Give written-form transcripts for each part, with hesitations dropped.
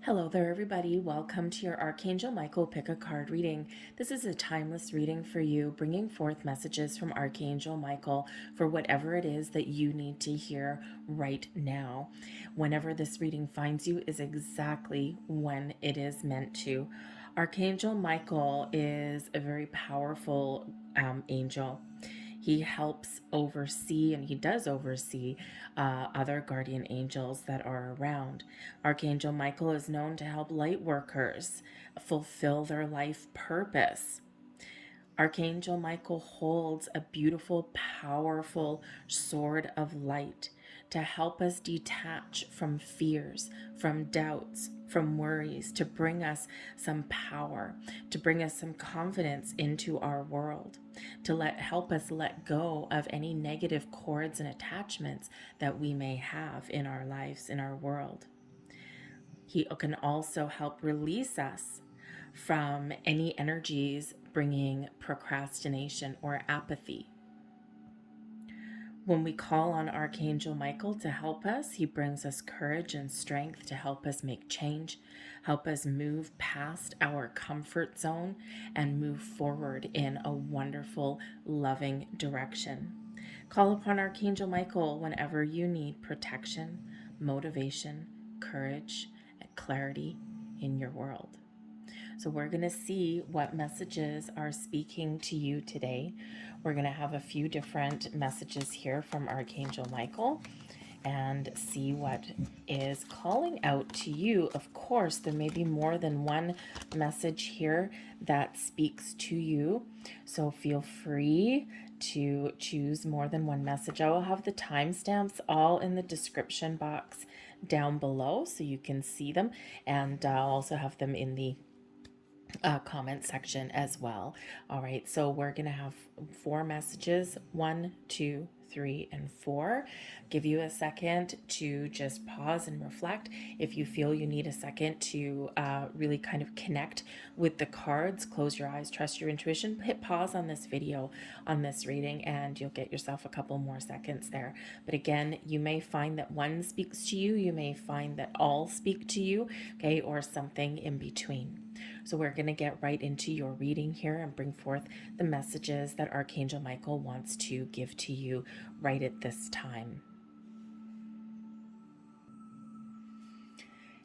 Hello there, everybody. Welcome to your Archangel Michael Pick a Card reading. This is a timeless reading for you, bringing forth messages from Archangel Michael for whatever it is that you need to hear right now. Whenever this reading finds you is exactly when it is meant to. Archangel Michael is a very powerful angel. He helps oversee, and he does oversee other guardian angels that are around. Archangel Michael is known to help light workers fulfill their life purpose. Archangel Michael holds a beautiful, powerful sword of light to help us detach from fears, from doubts, from worries, to bring us some power, to bring us some confidence into our world, to help us let go of any negative cords and attachments that we may have in our lives, in our world. He can also help release us from any energies bringing procrastination or apathy. When we call on Archangel Michael to help us, he brings us courage and strength to help us make change, help us move past our comfort zone, and move forward in a wonderful, loving direction. Call upon Archangel Michael whenever you need protection, motivation, courage, and clarity in your world. So we're going to see what messages are speaking to you today. We're going to have a few different messages here from Archangel Michael and see what is calling out to you. Of course, there may be more than one message here that speaks to you, so feel free to choose more than one message. I will have the timestamps all in the description box down below so you can see them, and I'll also have them in the comment section as well. All right, so we're gonna have 4 messages: 1, 2, 3, and 4. Give you a second to just pause and reflect. If you feel you need a second to really kind of connect with the cards, close your eyes, trust your intuition, hit pause on this video, on this reading, and you'll get yourself a couple more seconds there. But again, you may find that one speaks to you, you may find that all speak to you, okay, or something in between. So we're going to get right into your reading here and bring forth the messages that Archangel Michael wants to give to you right at this time.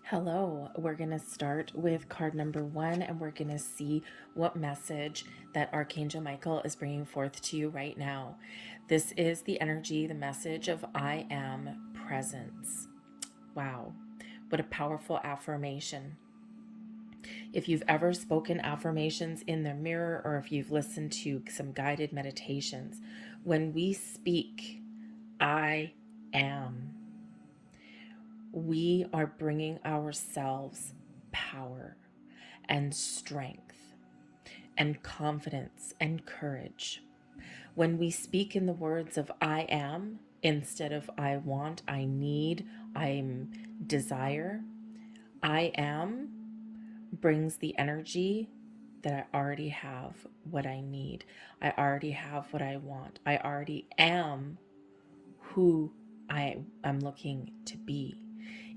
Hello, we're going to start with card number 1, and we're going to see what message that Archangel Michael is bringing forth to you right now. This is the energy, the message of I am presence. Wow, what a powerful affirmation. If you've ever spoken affirmations in the mirror, or if you've listened to some guided meditations, when we speak, I am, we are bringing ourselves power and strength and confidence and courage. When we speak in the words of I am instead of I want, I need, I'm desire, I am brings the energy that I already have what I need. I already have what I want. I already am who I am looking to be.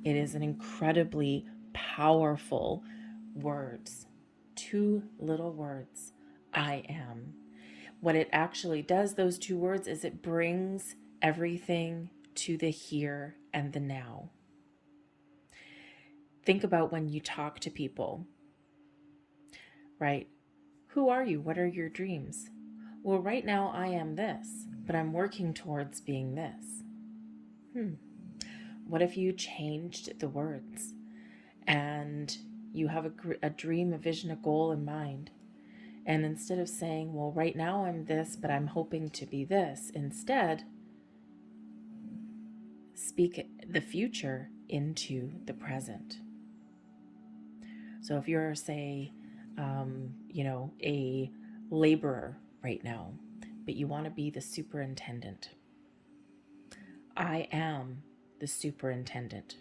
It is an incredibly powerful words. 2 little words. I am. What it actually does, those 2 words, is it brings everything to the here and the now. Think about when you talk to people, right? Who are you? What are your dreams? Well, right now I am this, but I'm working towards being this. What if you changed the words and you have a dream, a vision, a goal in mind? And instead of saying, well, right now I'm this, but I'm hoping to be this, instead, speak the future into the present. So if you're, say, a laborer right now, but you want to be the superintendent. I am the superintendent.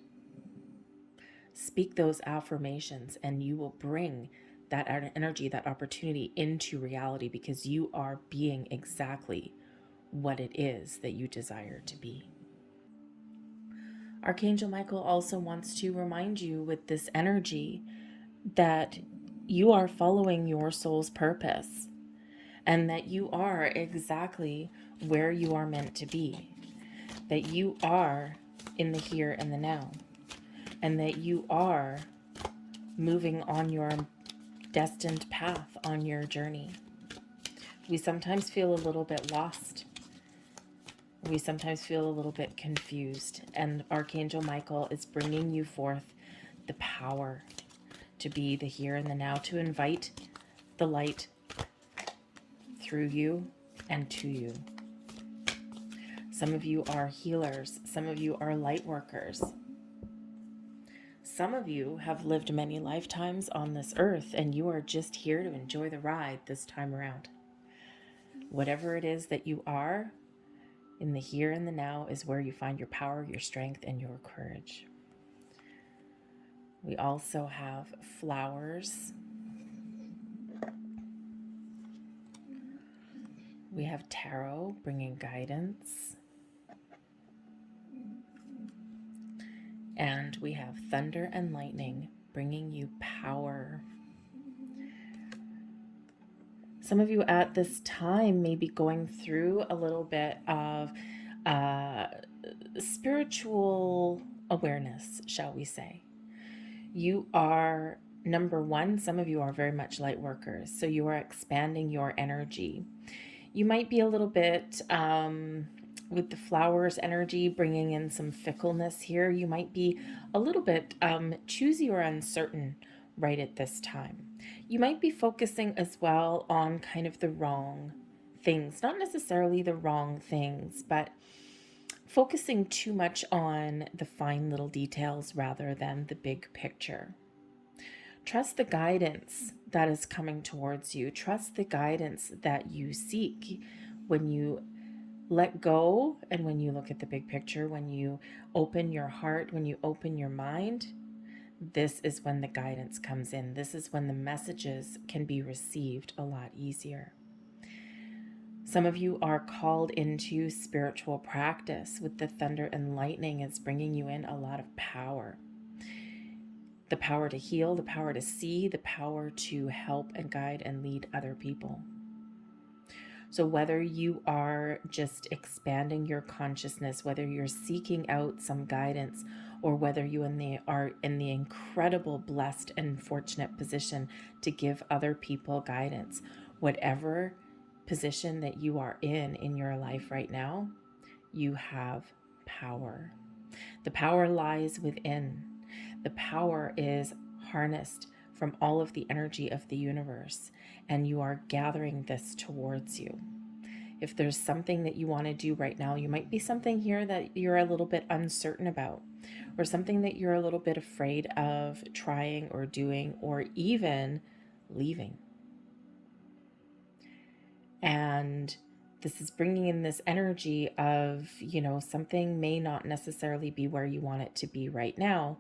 Speak those affirmations and you will bring that energy, that opportunity into reality, because you are being exactly what it is that you desire to be. Archangel Michael also wants to remind you with this energy that you are following your soul's purpose and that you are exactly where you are meant to be, that you are in the here and the now, and that you are moving on your destined path on your journey. We sometimes feel a little bit lost. We sometimes feel a little bit confused, and Archangel Michael is bringing you forth the power to be the here and the now, to invite the light through you and to you. Some of you are healers. Some of you are light workers. Some of you have lived many lifetimes on this earth, and you are just here to enjoy the ride this time around. Whatever it is that you are, in the here and the now is where you find your power, your strength, and your courage. We also have flowers. We have tarot bringing guidance. And we have thunder and lightning bringing you power. Some of you at this time may be going through a little bit of spiritual awareness, shall we say. You are, number one, some of you are very much light workers, so you are expanding your energy. You might be a little bit, with the flowers energy, bringing in some fickleness here. You might be a little bit choosy or uncertain right at this time. You might be focusing as well on kind of the wrong things, not necessarily the wrong things, but focusing too much on the fine little details rather than the big picture. Trust the guidance that is coming towards you. Trust the guidance that you seek when you let go and when you look at the big picture, when you open your heart, when you open your mind. This is when the guidance comes in. This is when the messages can be received a lot easier. Some of you are called into spiritual practice with the thunder and lightning. It's bringing you in a lot of power. The power to heal, the power to see, the power to help and guide and lead other people. So whether you are just expanding your consciousness, whether you're seeking out some guidance, or whether you are in the incredible, blessed, and fortunate position to give other people guidance, whatever position that you are in your life right now, you have power. The power lies within. The power is harnessed from all of the energy of the universe, and you are gathering this towards you. If there's something that you want to do right now, you might be something here that you're a little bit uncertain about, or something that you're a little bit afraid of trying or doing, or even leaving. And this is bringing in this energy of, something may not necessarily be where you want it to be right now,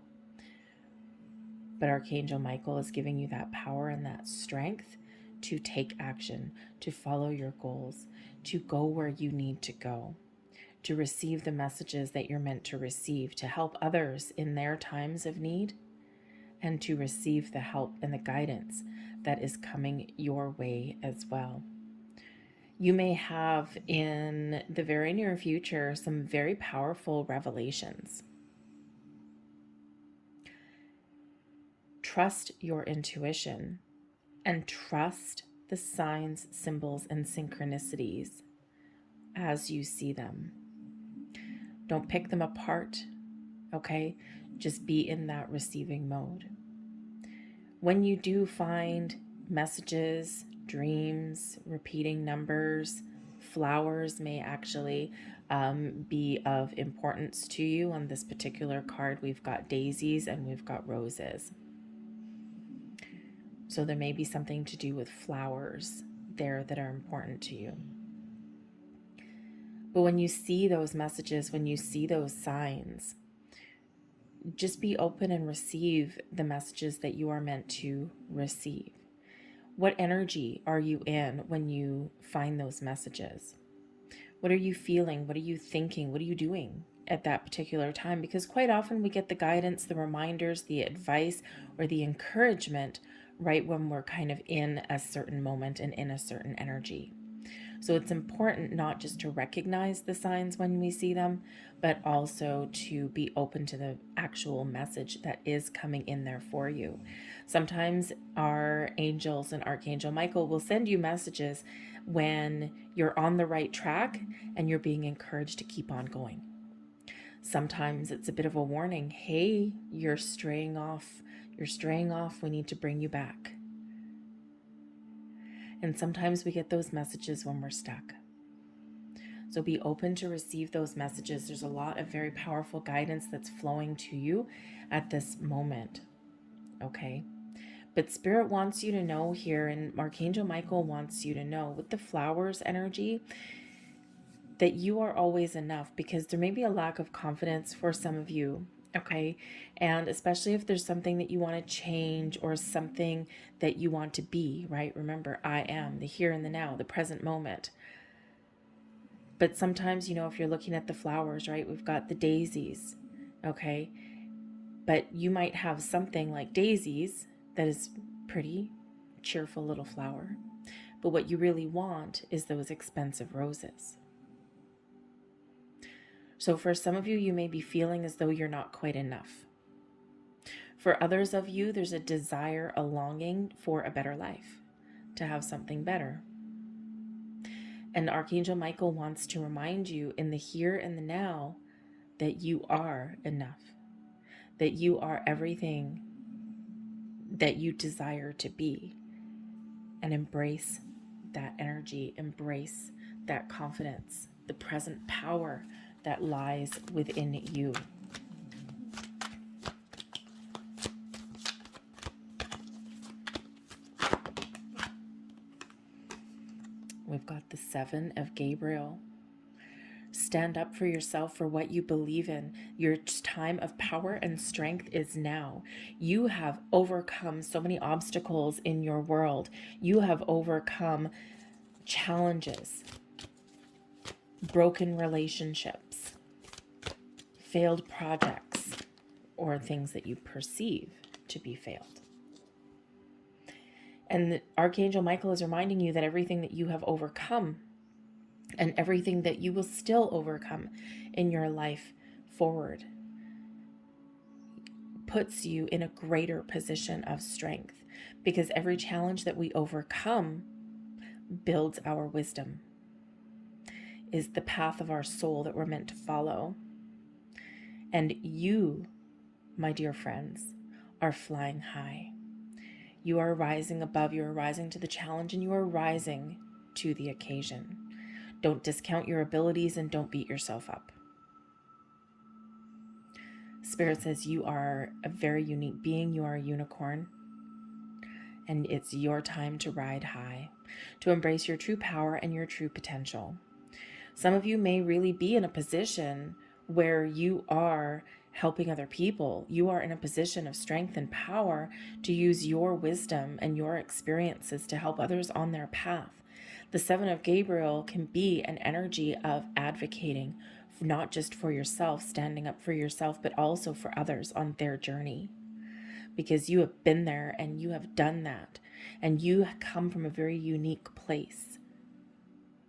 but Archangel Michael is giving you that power and that strength to take action, to follow your goals, to go where you need to go, to receive the messages that you're meant to receive, to help others in their times of need, and to receive the help and the guidance that is coming your way as well. You may have in the very near future some very powerful revelations. Trust your intuition and trust the signs, symbols, and synchronicities as you see them. Don't pick them apart, okay? Just be in that receiving mode. When you do find messages, dreams, repeating numbers, flowers may actually be of importance to you. On this particular card, we've got daisies and we've got roses. So there may be something to do with flowers there that are important to you. But when you see those messages, when you see those signs, just be open and receive the messages that you are meant to receive. What energy are you in when you find those messages? What are you feeling? What are you thinking? What are you doing at that particular time, because quite often we get the guidance, the reminders, the advice, or the encouragement right when we're kind of in a certain moment and in a certain energy. So it's important not just to recognize the signs when we see them, but also to be open to the actual message that is coming in there for you. Sometimes our angels and Archangel Michael will send you messages when you're on the right track and you're being encouraged to keep on going. Sometimes it's a bit of a warning. Hey, you're straying off. We need to bring you back. And sometimes we get those messages when we're stuck. So be open to receive those messages. There's a lot of very powerful guidance that's flowing to you at this moment. Okay? But Spirit wants you to know here, and Archangel Michael wants you to know with the flowers energy, that you are always enough, because there may be a lack of confidence for some of you. Okay. And especially if there's something that you want to change or something that you want to be, right? Remember, I am the here and the now, the present moment. But sometimes, if you're looking at the flowers, right, we've got the daisies. Okay. But you might have something like daisies that is pretty, cheerful little flower. But what you really want is those expensive roses. So for some of you, you may be feeling as though you're not quite enough. For others of you, there's a desire, a longing for a better life, to have something better. And Archangel Michael wants to remind you in the here and the now that you are enough, that you are everything that you desire to be, and embrace that energy, embrace that confidence, the present power that lies within you. We've got the 7 of Gabriel. Stand up for yourself, for what you believe in. Your time of power and strength is now. You have overcome so many obstacles in your world. You have overcome challenges, broken relationships, failed projects, or things that you perceive to be failed. And Archangel Michael is reminding you that everything that you have overcome and everything that you will still overcome in your life forward puts you in a greater position of strength, because every challenge that we overcome builds our wisdom, is the path of our soul that we're meant to follow. And you, my dear friends, are flying high. You are rising above, you are rising to the challenge, and you are rising to the occasion. Don't discount your abilities and don't beat yourself up. Spirit says you are a very unique being. You are a unicorn. And it's your time to ride high, to embrace your true power and your true potential. Some of you may really be in a position where you are helping other people. You are in a position of strength and power to use your wisdom and your experiences to help others on their path. The 7 of Gabriel can be an energy of advocating, not just for yourself, standing up for yourself, but also for others on their journey. Because you have been there and you have done that. And you come from a very unique place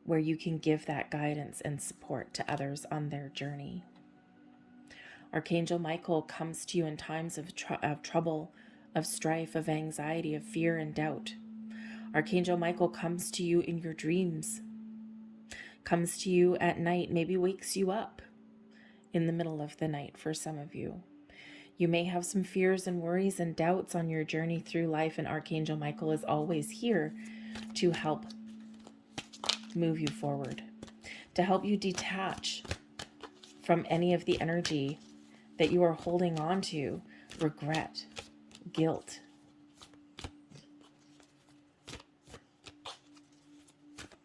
where you can give that guidance and support to others on their journey. Archangel Michael comes to you in times of trouble, of strife, of anxiety, of fear and doubt. Archangel Michael comes to you in your dreams, comes to you at night, maybe wakes you up in the middle of the night for some of you. You may have some fears and worries and doubts on your journey through life, and Archangel Michael is always here to help move you forward, to help you detach from any of the energy that you are holding on to, regret, guilt.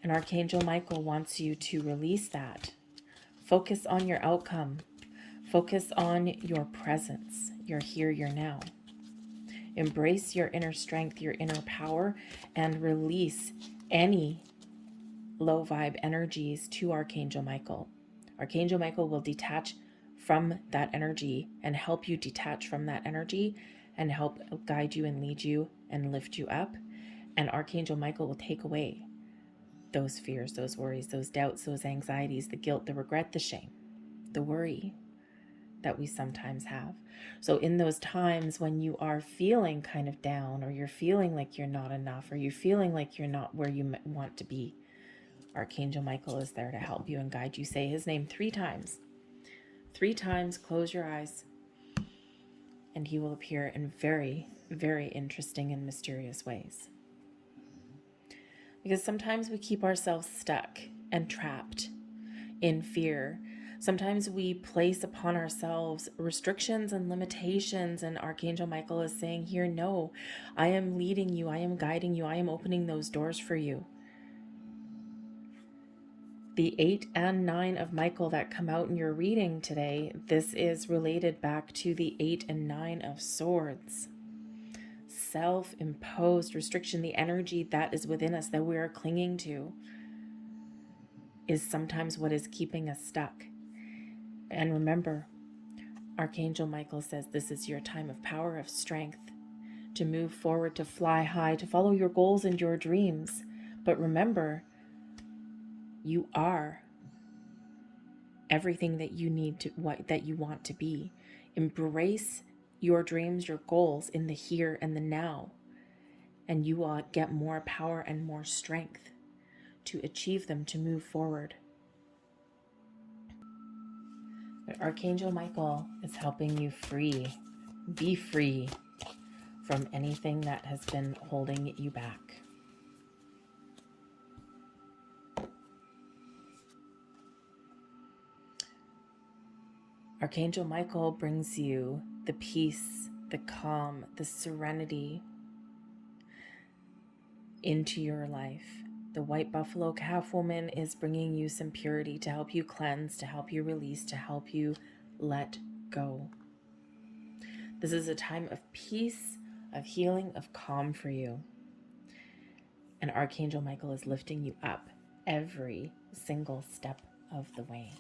And Archangel Michael wants you to release that. Focus on your outcome. Focus on your presence, your here, your now. Embrace your inner strength, your inner power, and release any low vibe energies to Archangel Michael. Archangel Michael will detach from that energy and help you detach from that energy and help guide you and lead you and lift you up. And Archangel Michael will take away those fears, those worries, those doubts, those anxieties, the guilt, the regret, the shame, the worry that we sometimes have. So in those times when you are feeling kind of down, or you're feeling like you're not enough, or you're feeling like you're not where you want to be, Archangel Michael is there to help you and guide you. Say his name 3 times. 3 times, close your eyes, and he will appear in very, very interesting and mysterious ways. Because sometimes we keep ourselves stuck and trapped in fear. Sometimes we place upon ourselves restrictions and limitations, and Archangel Michael is saying here, no, I am leading you, I am guiding you, I am opening those doors for you. The 8 and 9 of Michael that come out in your reading today, this is related back to the 8 and 9 of Swords. Self-imposed restriction, the energy that is within us that we are clinging to, is sometimes what is keeping us stuck. And remember, Archangel Michael says this is your time of power, of strength, to move forward, to fly high, to follow your goals and your dreams. But remember, you are everything that you need to, that you want to be. Embrace your dreams, your goals in the here and the now, and you will get more power and more strength to achieve them, to move forward. But Archangel Michael is helping you be free from anything that has been holding you back. Archangel Michael brings you the peace, the calm, the serenity into your life. The white buffalo calf woman is bringing you some purity to help you cleanse, to help you release, to help you let go. This is a time of peace, of healing, of calm for you. And Archangel Michael is lifting you up every single step of the way.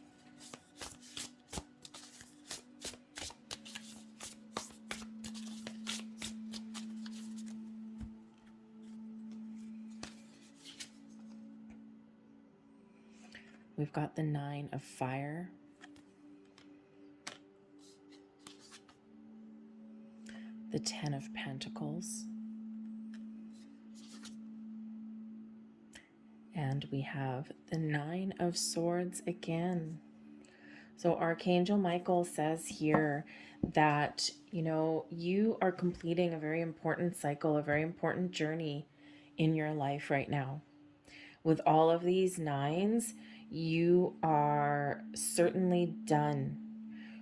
We've got the 9 of fire, the 10 of pentacles, and we have the 9 of swords again. So Archangel Michael says here that, you are completing a very important cycle, a very important journey in your life right now. With all of these 9s, you are certainly done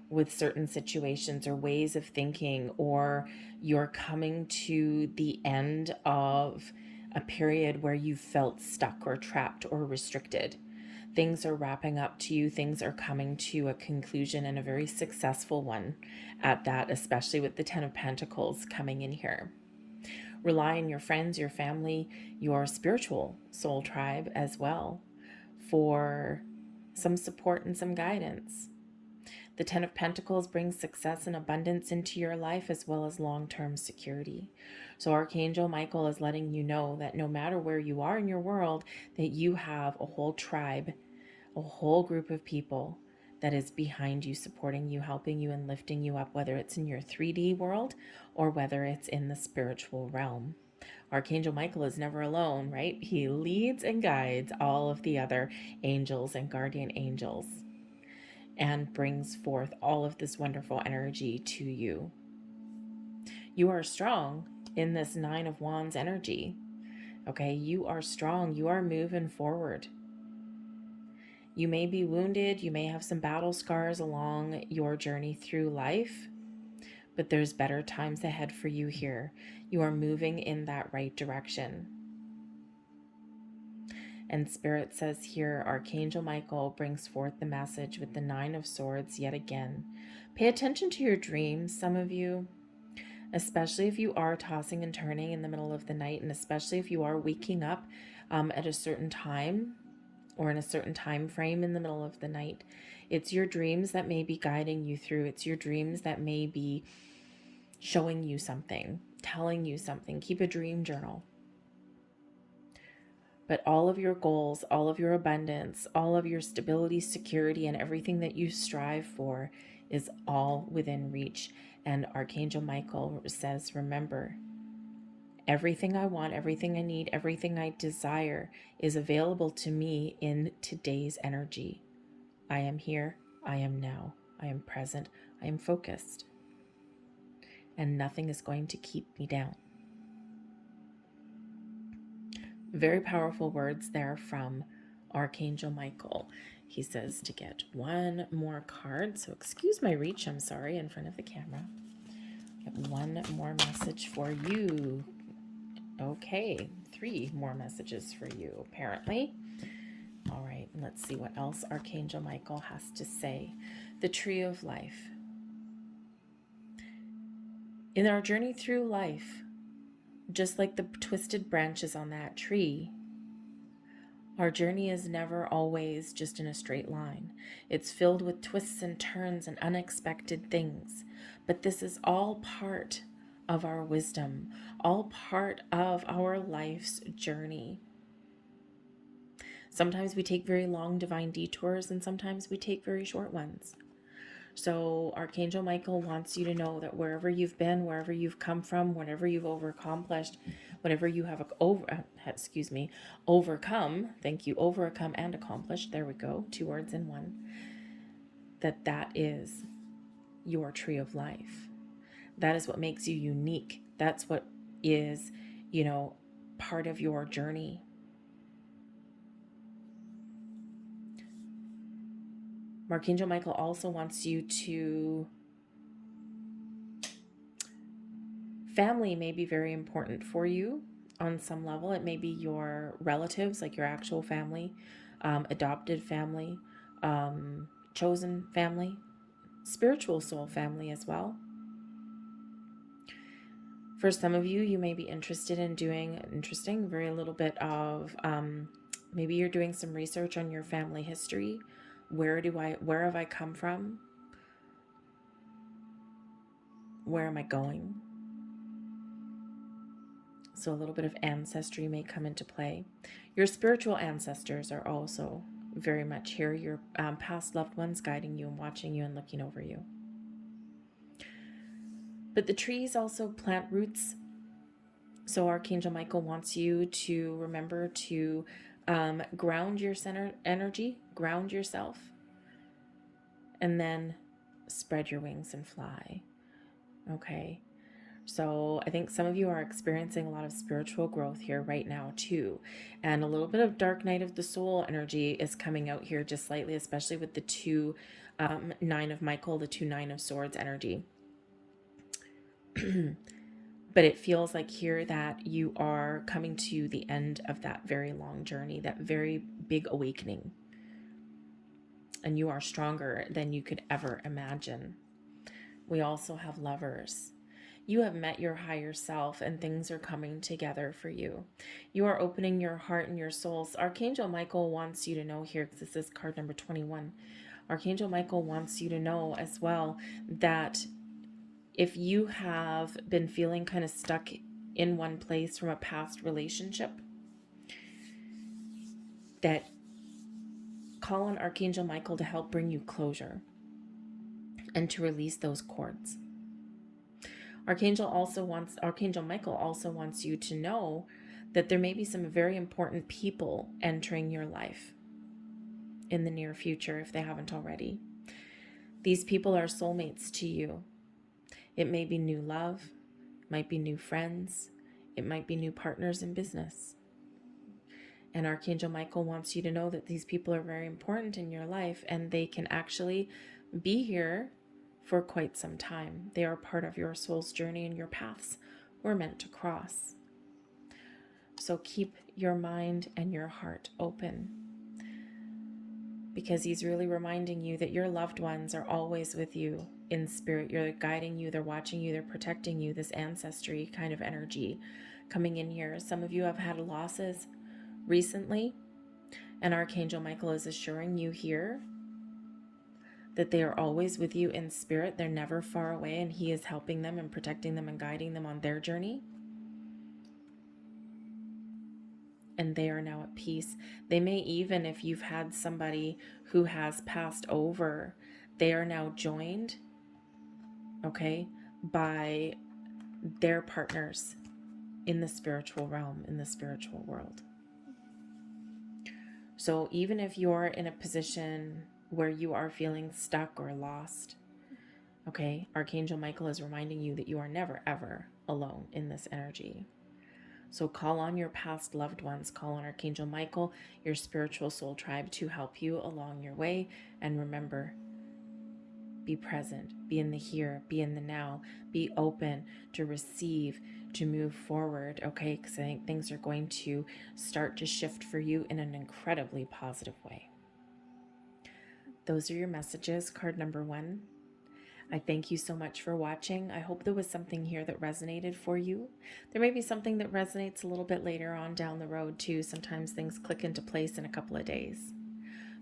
with certain situations or ways of thinking, or you're coming to the end of a period where you felt stuck or trapped or restricted. Things are wrapping up to you. Things are coming to a conclusion, and a very successful one at that, especially with the 10 of Pentacles coming in here. Rely on your friends, your family, your spiritual soul tribe as well for some support and some guidance. The 10 of Pentacles brings success and abundance into your life, as well as long-term security. So Archangel Michael is letting you know that no matter where you are in your world, that you have a whole tribe, a whole group of people that is behind you, supporting you, helping you, and lifting you up, whether it's in your 3D world or whether it's in the spiritual realm. Archangel Michael is never alone, right? He leads and guides all of the other angels and guardian angels and brings forth all of this wonderful energy to you. You are strong in this 9 of Wands energy. Okay, you are strong. You are moving forward. You may be wounded. You may have some battle scars along your journey through life, but there's better times ahead for you here. You are moving in that right direction. And Spirit says here, Archangel Michael brings forth the message with the 9 of Swords yet again. Pay attention to your dreams, some of you, especially if you are tossing and turning in the middle of the night, and especially if you are waking up at a certain time or in a certain time frame in the middle of the night. It's your dreams that may be guiding you through. It's your dreams that may be showing you something, telling you something. Keep a dream journal. But all of your goals, all of your abundance, all of your stability, security, and everything that you strive for is all within reach. And Archangel Michael says, remember, everything I want, everything I need, everything I desire is available to me in today's energy. I am here. I am now. I am present. I am focused. And nothing is going to keep me down. Very powerful words there from Archangel Michael. He says to get one more card. So excuse my reach, I'm sorry, in front of the camera. Get one more message for you. Okay, 3 more messages for you, apparently. All right, let's see what else Archangel Michael has to say. The Tree of Life. In our journey through life, just like the twisted branches on that tree, our journey is never always just in a straight line. It's filled with twists and turns and unexpected things. But this is all part of our wisdom, all part of our life's journey. Sometimes we take very long divine detours, and sometimes we take very short ones. So Archangel Michael wants you to know that wherever you've been, wherever you've come from, whatever you've overaccomplished, whatever you have overcome, thank you, overcome and accomplished, there we go, 2 words in one, that is your tree of life. That is what makes you unique. That's what is, part of your journey. Archangel Michael also wants you to... Family may be very important for you on some level. It may be your relatives, like your actual family, adopted family, chosen family, spiritual soul family as well. For some of you, you may be interested in doing very little bit of, maybe you're doing some research on your family history. Where have I come from? Where am I going? So a little bit of ancestry may come into play. Your spiritual ancestors are also very much here. Your past loved ones guiding you and watching you and looking over you. But the trees also plant roots. So Archangel Michael wants you to remember to ground your center energy, ground yourself, and then spread your wings and fly. Okay. So I think some of you are experiencing a lot of spiritual growth here right now too. And a little bit of dark night of the soul energy is coming out here just slightly, especially with the 2 9 of Michael, the 2 9 of Swords energy. But it feels like here that you are coming to the end of that very long journey, that very big awakening. And you are stronger than you could ever imagine. We also have Lovers. You have met your higher self and things are coming together for you. You are opening your heart and your souls. Archangel Michael wants you to know here, because this is card number 21. Archangel Michael wants you to know as well that if you have been feeling kind of stuck in one place from a past relationship, that call on Archangel Michael to help bring you closure and to release those cords. Archangel Michael also wants you to know that there may be some very important people entering your life in the near future if they haven't already. These people are soulmates to you. It may be new love, it might be new friends, it might be new partners in business. And Archangel Michael wants you to know that these people are very important in your life and they can actually be here for quite some time. They are part of your soul's journey and your paths were meant to cross. So keep your mind and your heart open, because he's really reminding you that your loved ones are always with you in spirit. You're guiding you, they're watching you, they're protecting you. This ancestry kind of energy coming in here. Some of you have had losses recently, And Archangel Michael is assuring you here that they are always with you in spirit. They're never far away, and he is helping them and protecting them and guiding them on their journey. And they are now at peace. They may even, if you've had somebody who has passed over, they are now joined, okay, by their partners in the spiritual realm, in the spiritual world. So even if you're in a position where you are feeling stuck or lost, okay, Archangel Michael is reminding you that you are never, ever alone in this energy. So call on your past loved ones, call on Archangel Michael, your spiritual soul tribe, to help you along your way. And remember, be present, be in the here, be in the now, be open to receive, to move forward, okay? Because I think things are going to start to shift for you in an incredibly positive way. Those are your messages, card number 1. I thank you so much for watching. I hope there was something here that resonated for you. There may be something that resonates a little bit later on down the road too. Sometimes things click into place in a couple of days.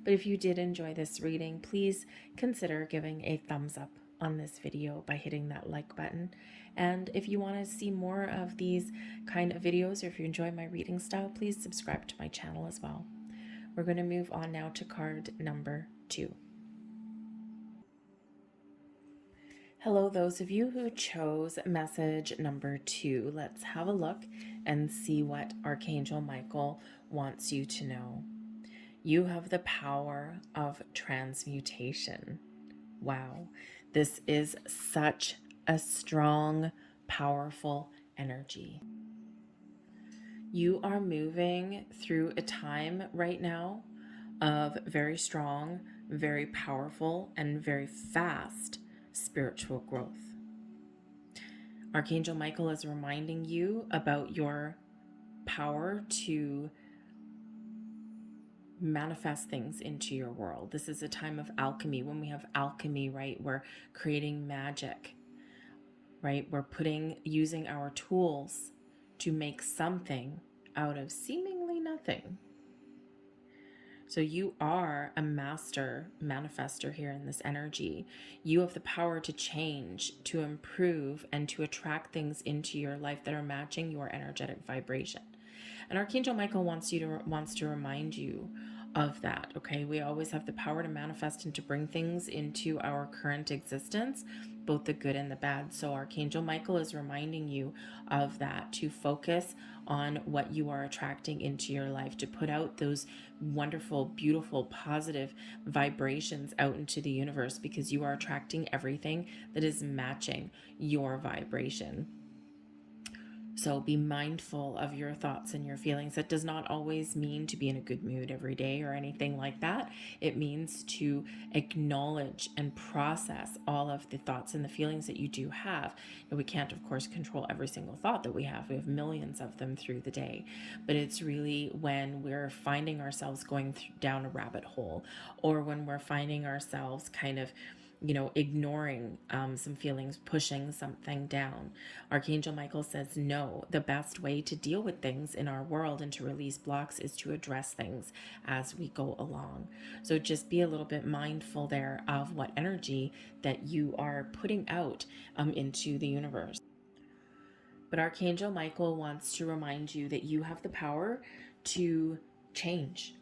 But if you did enjoy this reading, please consider giving a thumbs up on this video by hitting that like button. And if you want to see more of these kind of videos, or if you enjoy my reading style, please subscribe to my channel as well. We're going to move on now to card number 2. Hello, those of you who chose message number 2. Let's have a look and see what Archangel Michael wants you to know. You have the power of transmutation. Wow, this is such a strong, powerful energy. You are moving through a time right now of very strong, very powerful, and very fast spiritual growth. Archangel Michael is reminding you about your power to manifest things into your world. This is a time of alchemy. When we have alchemy, right, we're creating magic, right? We're using our tools to make something out of seemingly nothing. So you are a master manifester here in this energy. You have the power to change, to improve, and to attract things into your life that are matching your energetic vibration. And Archangel Michael wants to remind you of that, okay? We always have the power to manifest and to bring things into our current existence, both the good and the bad. So Archangel Michael is reminding you of that, to focus on what you are attracting into your life, to put out those wonderful, beautiful, positive vibrations out into the universe, because you are attracting everything that is matching your vibration. So be mindful of your thoughts and your feelings. That does not always mean to be in a good mood every day or anything like that. It means to acknowledge and process all of the thoughts and the feelings that you do have. And we can't, of course, control every single thought that we have. We have millions of them through the day. But it's really when we're finding ourselves going down a rabbit hole, or when we're finding ourselves kind of ignoring some feelings, pushing something down. Archangel Michael says, no, the best way to deal with things in our world and to release blocks is to address things as we go along. So just be a little bit mindful there of what energy that you are putting out into the universe. But Archangel Michael wants to remind you that you have the power to change,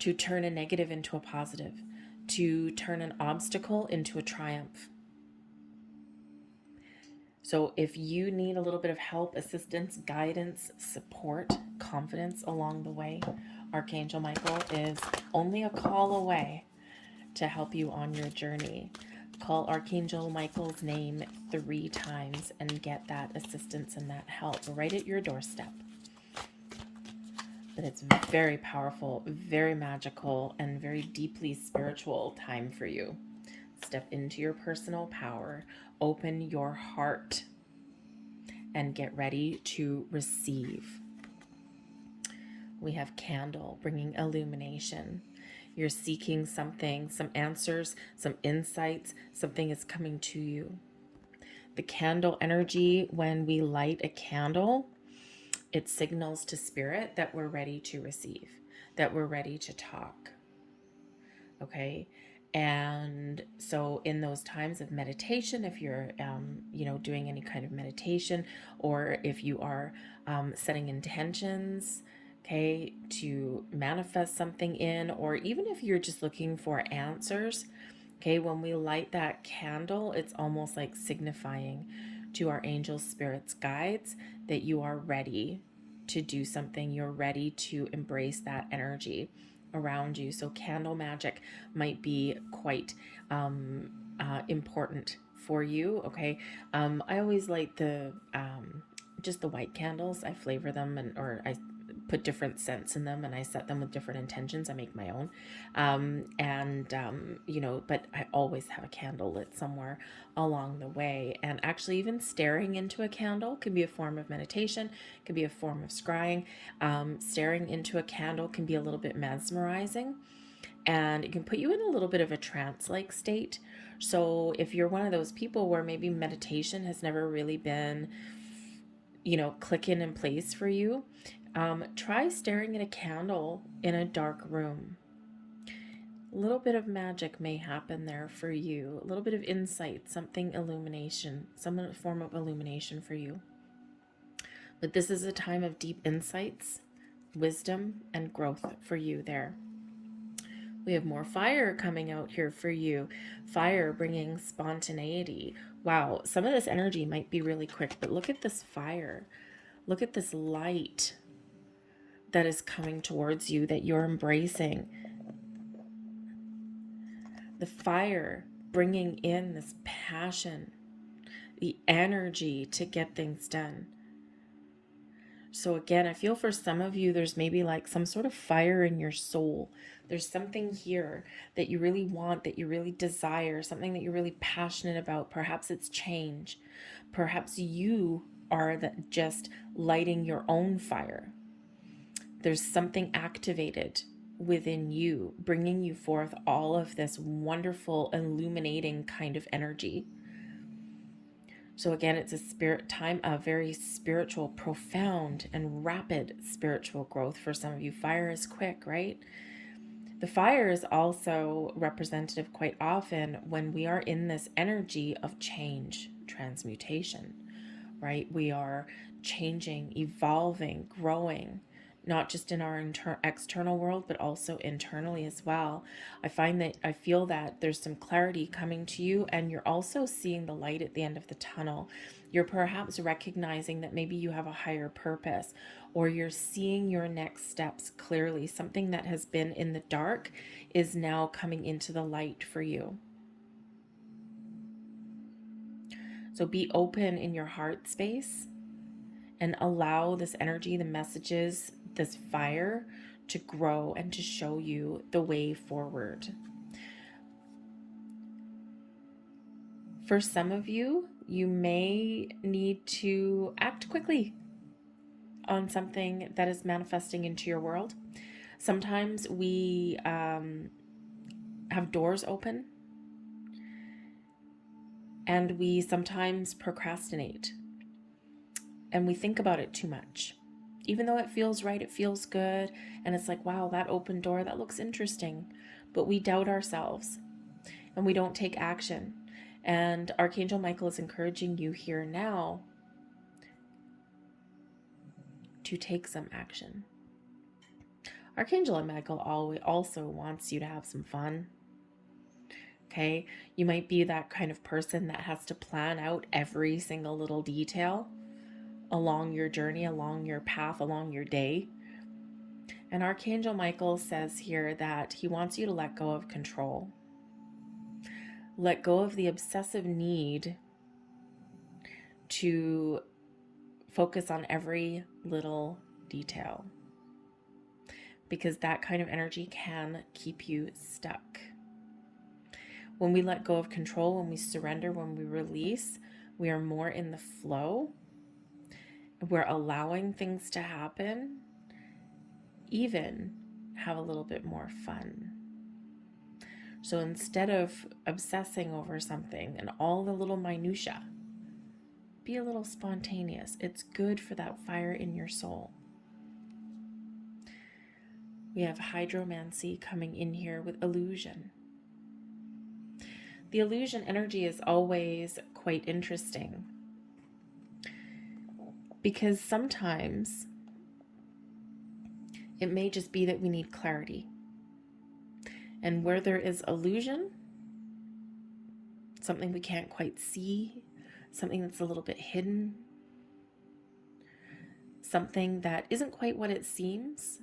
to turn a negative into a positive, to turn an obstacle into a triumph. So if you need a little bit of help, assistance, guidance, support, confidence along the way, Archangel Michael is only a call away to help you on your journey. Call Archangel Michael's name 3 times and get that assistance and that help right at your doorstep. But it's very powerful, very magical, and very deeply spiritual time for you. Step into your personal power, open your heart, and get ready to receive. We have Candle, bringing illumination. You're seeking something, some answers, some insights, something is coming to you. The candle energy, when we light a candle, it signals to spirit that we're ready to receive. that we're ready to talk. Okay. And so in those times of meditation, if you're, doing any kind of meditation, or if you are setting intentions, okay, to manifest something in, or even if you're just looking for answers, okay, when we light that candle, it's almost like signifying to our angels, spirits, guides that you are ready to do something. You're ready to embrace that energy around you. So candle magic might be quite important for you. Okay. I always light the just the white candles. I flavor them, or I put different scents in them, and I set them with different intentions. I make my own. But I always have a candle lit somewhere along the way. And actually, even staring into a candle can be a form of meditation, can be a form of scrying. Staring into a candle can be a little bit mesmerizing, and it can put you in a little bit of a trance-like state. So if you're one of those people where maybe meditation has never really been, clicking in place for you, try staring at a candle in a dark room. A little bit of magic may happen there for you, a little bit of insight, something illumination, some form of illumination for you. But this is a time of deep insights, wisdom, and growth for you there. We have more fire coming out here for you. Fire bringing spontaneity. Wow, some of this energy might be really quick, but look at this fire. Look at this light that is coming towards you that you're embracing. The fire bringing in this passion, the energy to get things done. So again, I feel for some of you, there's maybe like some sort of fire in your soul. There's something here that you really want, that you really desire, something that you're really passionate about. Perhaps it's change. Perhaps you are just lighting your own fire. There's something activated within you, bringing you forth all of this wonderful, illuminating kind of energy. So again, it's a spirit time, a very spiritual, profound, and rapid spiritual growth for some of you. Fire is quick, right? The fire is also representative quite often when we are in this energy of change, transmutation, right? We are changing, evolving, growing, not just in our external world, but also internally as well. I feel that there's some clarity coming to you, and you're also seeing the light at the end of the tunnel. You're perhaps recognizing that maybe you have a higher purpose, or you're seeing your next steps clearly. Something that has been in the dark is now coming into the light for you. So be open in your heart space and allow this energy, the messages, this fire to grow and to show you the way forward. For some of you, you may need to act quickly on something that is manifesting into your world. Sometimes we have doors open, and we sometimes procrastinate, and we think about it too much. Even though it feels right, it feels good, and it's like, wow, that open door, that looks interesting. But we doubt ourselves, and we don't take action. And Archangel Michael is encouraging you here now to take some action. Archangel Michael also wants you to have some fun. Okay, you might be that kind of person that has to plan out every single little detail along your journey, along your path, along your day. And Archangel Michael says here that he wants you to let go of control. Let go of the obsessive need to focus on every little detail, because that kind of energy can keep you stuck. When we let go of control, when we surrender, when we release, we are more in the flow. We're allowing things to happen, even have a little bit more fun. So instead of obsessing over something and all the little minutia, be a little spontaneous. It's good for that fire in your soul. We have hydromancy coming in here with illusion. The illusion energy is always quite interesting because sometimes it may just be that we need clarity. And where there is illusion, something we can't quite see, something that's a little bit hidden, something that isn't quite what it seems,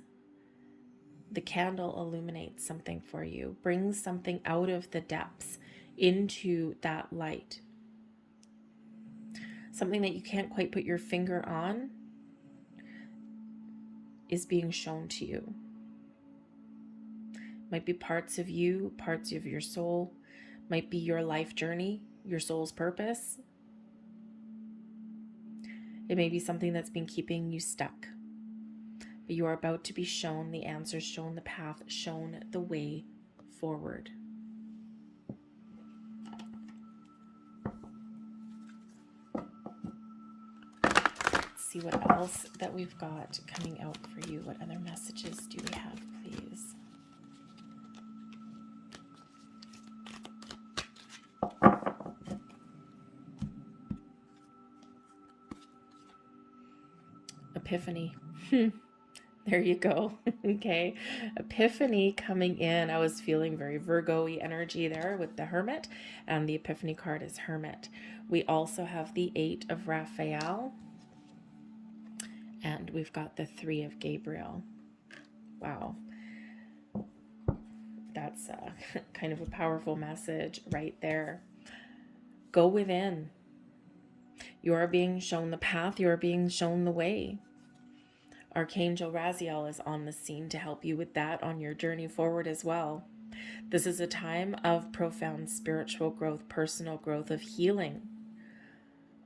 the candle illuminates something for you, brings something out of the depths into that light. Something that you can't quite put your finger on is being shown to you. Might be parts of you, parts of your soul, might be your life journey, your soul's purpose. It may be something that's been keeping you stuck, but you are about to be shown the answers, shown the path, shown the way forward. Let's see what else that we've got coming out for you. What other messages do we have, please? Epiphany. There you go. Okay. Epiphany coming in. I was feeling very Virgo-y energy there with the Hermit, and the Epiphany card is Hermit. We also have the 8 of Raphael, and we've got the 3 of Gabriel. Wow. That's kind of a powerful message right there. Go within. You are being shown the path. You are being shown the way. Archangel Raziel is on the scene to help you with that on your journey forward as well. This is a time of profound spiritual growth, personal growth, of healing,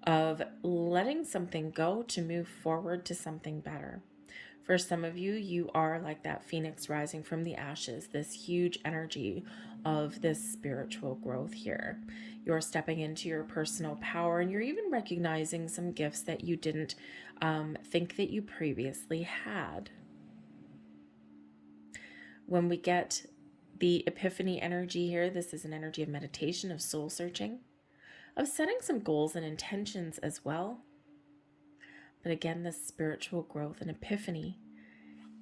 of letting something go to move forward to something better. For some of you, you are like that phoenix rising from the ashes, this huge energy of this spiritual growth here. You're stepping into your personal power, and you're even recognizing some gifts that you didn't think that you previously had. When we get the Epiphany energy here, this is an energy of meditation, of soul searching, of setting some goals and intentions as well. But again, this spiritual growth and epiphany,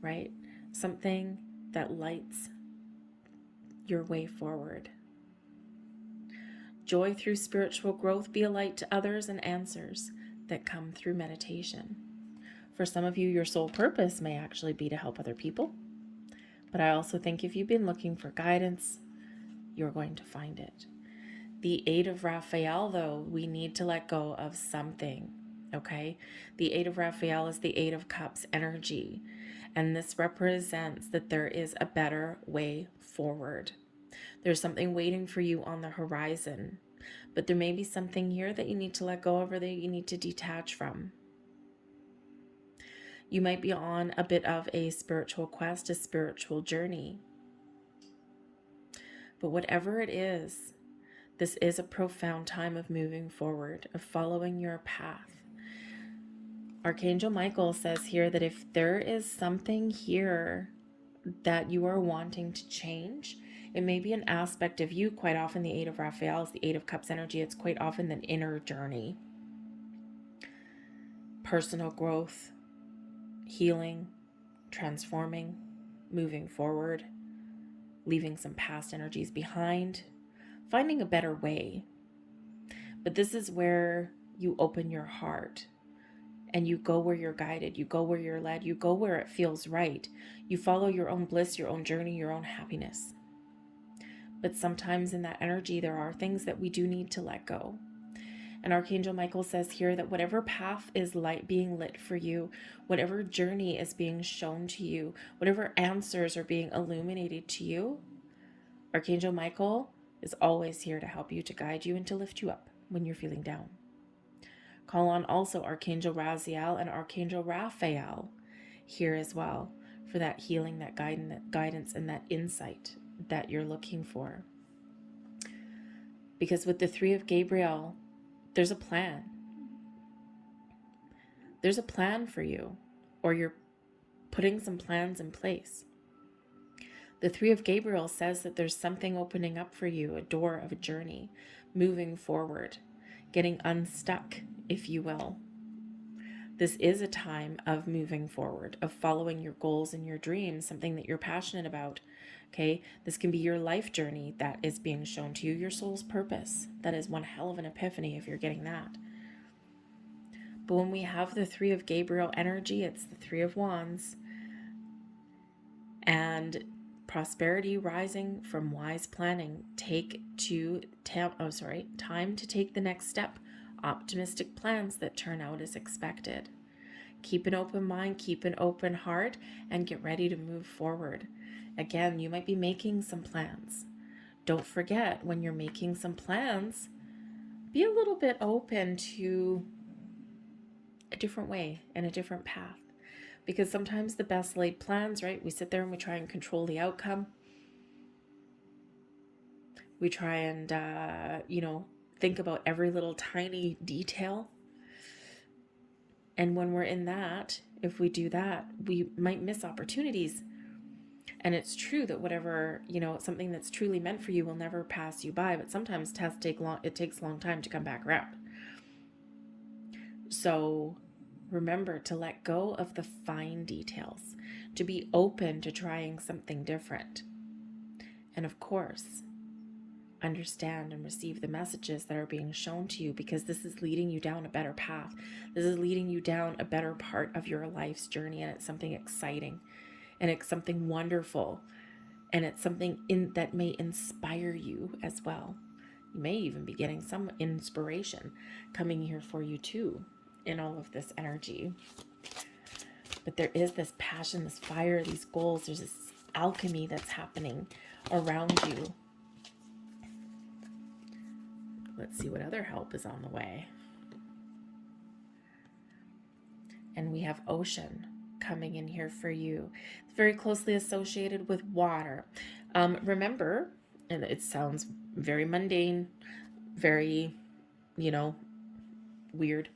right? Something that lights your way forward. Joy through spiritual growth, be a light to others, and answers that come through meditation. For some of you, your soul purpose may actually be to help other people. But I also think if you've been looking for guidance, you're going to find it. The 8 of Raphael, though, we need to let go of something. Okay, the 8 of Raphael is the 8 of Cups energy, and this represents that there is a better way forward. There's something waiting for you on the horizon, but there may be something here that you need to let go of or that you need to detach from. You might be on a bit of a spiritual quest, a spiritual journey. But whatever it is, this is a profound time of moving forward, of following your path. Archangel Michael says here that if there is something here that you are wanting to change, it may be an aspect of you. Quite often the 8 of Raphael is the 8 of Cups energy. It's quite often an inner journey. Personal growth, healing, transforming, moving forward, leaving some past energies behind, finding a better way. But this is where you open your heart and you go where you're guided, you go where you're led, you go where it feels right. You follow your own bliss, your own journey, your own happiness. But sometimes in that energy, there are things that we do need to let go. And Archangel Michael says here that whatever path is being lit for you, whatever journey is being shown to you, whatever answers are being illuminated to you, Archangel Michael is always here to help you, to guide you, and to lift you up when you're feeling down. Call on also Archangel Raziel and Archangel Raphael here as well for that healing, that guidance, and that insight that you're looking for. Because with the 3 of Gabriel, there's a plan. There's a plan for you, or you're putting some plans in place. The Three of Gabriel says that there's something opening up for you, a door of a journey, moving forward, getting unstuck, if you will. This is a time of moving forward, of following your goals and your dreams, something that you're passionate about. Okay, this can be your life journey that is being shown to you, your soul's purpose. That is one hell of an epiphany if you're getting that. But when we have the Three of Gabriel energy, it's the Three of Wands. And prosperity rising from wise planning. Time to take the next step. Optimistic plans that turn out as expected. Keep an open mind, keep an open heart, and get ready to move forward. Again, you might be making some plans. Don't forget, when you're making some plans, be a little bit open to a different way and a different path. Because sometimes the best laid plans, right? We sit there and we try and control the outcome. We try and, think about every little tiny detail. And when we're in that, if we do that, we might miss opportunities. And it's true that whatever, something that's truly meant for you will never pass you by. But sometimes it takes a long time to come back around. So remember to let go of the fine details, to be open to trying something different. And of course, understand and receive the messages that are being shown to you, because this is leading you down a better path. This is leading you down a better part of your life's journey, and it's something exciting, and it's something wonderful, and it's something that may inspire you as well. You may even be getting some inspiration coming here for you too in all of this energy. But there is this passion, this fire, these goals. There's this alchemy that's happening around you. Let's see what other help is on the way. And we have ocean coming in here for you. It's very closely associated with water. Remember, and it sounds very mundane, very, weird.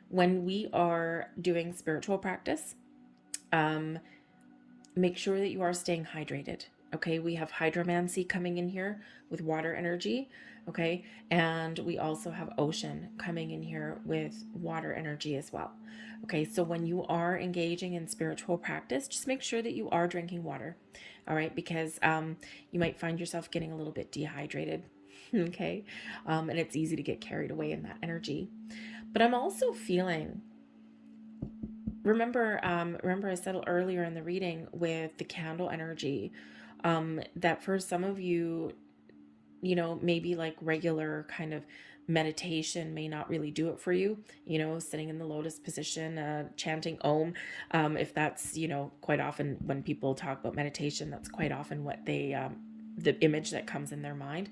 When we are doing spiritual practice, make sure that you are staying hydrated. Okay, we have hydromancy coming in here with water energy. Okay, and we also have ocean coming in here with water energy as well. Okay, so when you are engaging in spiritual practice, just make sure that you are drinking water. All right, because you might find yourself getting a little bit dehydrated. Okay, and it's easy to get carried away in that energy. But I'm also feeling, remember I said earlier in the reading with the candle energy, that for some of you, maybe like regular kind of meditation may not really do it for you, sitting in the lotus position, chanting Om. If that's, quite often when people talk about meditation, that's quite often what they, the image that comes in their mind.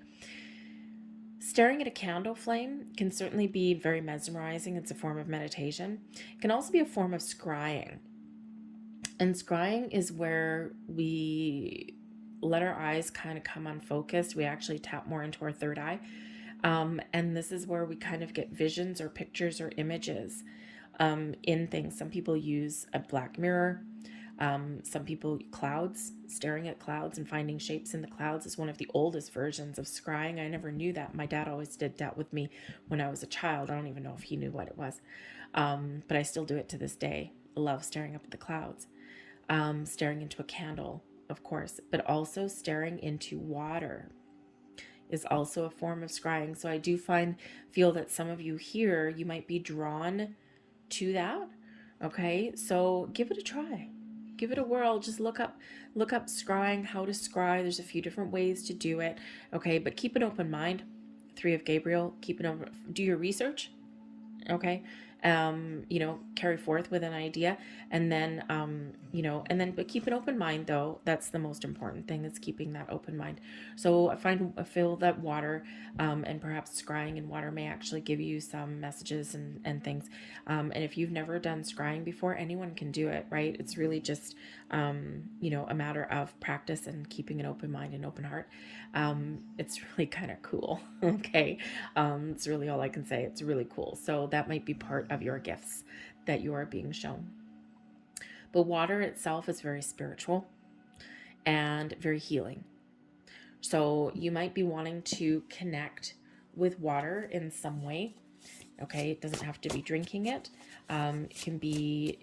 Staring at a candle flame can certainly be very mesmerizing. It's a form of meditation. It can also be a form of scrying. And scrying is where we let our eyes kind of come unfocused. We actually tap more into our third eye. And this is where we kind of get visions or pictures or images in things. Some people use a black mirror. Some people, clouds, staring at clouds and finding shapes in the clouds is one of the oldest versions of scrying. I never knew that. My dad always did that with me when I was a child. I don't even know if he knew what it was. But I still do it to this day. I love staring up at the clouds. Staring into a candle, of course, but also staring into water is also a form of scrying. So I do feel that some of you here, you might be drawn to that. Okay, so give it a try. Give it a whirl. Just look up scrying, how to scry. There's a few different ways to do it. Okay, but keep an open mind. Three of Gabriel, do your research. Okay, carry forth with an idea, and then, but keep an open mind though. That's the most important thing, is keeping that open mind. So I feel that water, and perhaps scrying in water may actually give you some messages and things. And if you've never done scrying before, anyone can do it, right? It's really just, a matter of practice and keeping an open mind and open heart. It's really kind of cool. Okay. It's really all I can say. It's really cool. So that might be part of your gifts that you are being shown. But water itself is very spiritual. and very healing. So you might be wanting to connect with water in some way. Okay, it doesn't have to be drinking it. It can be,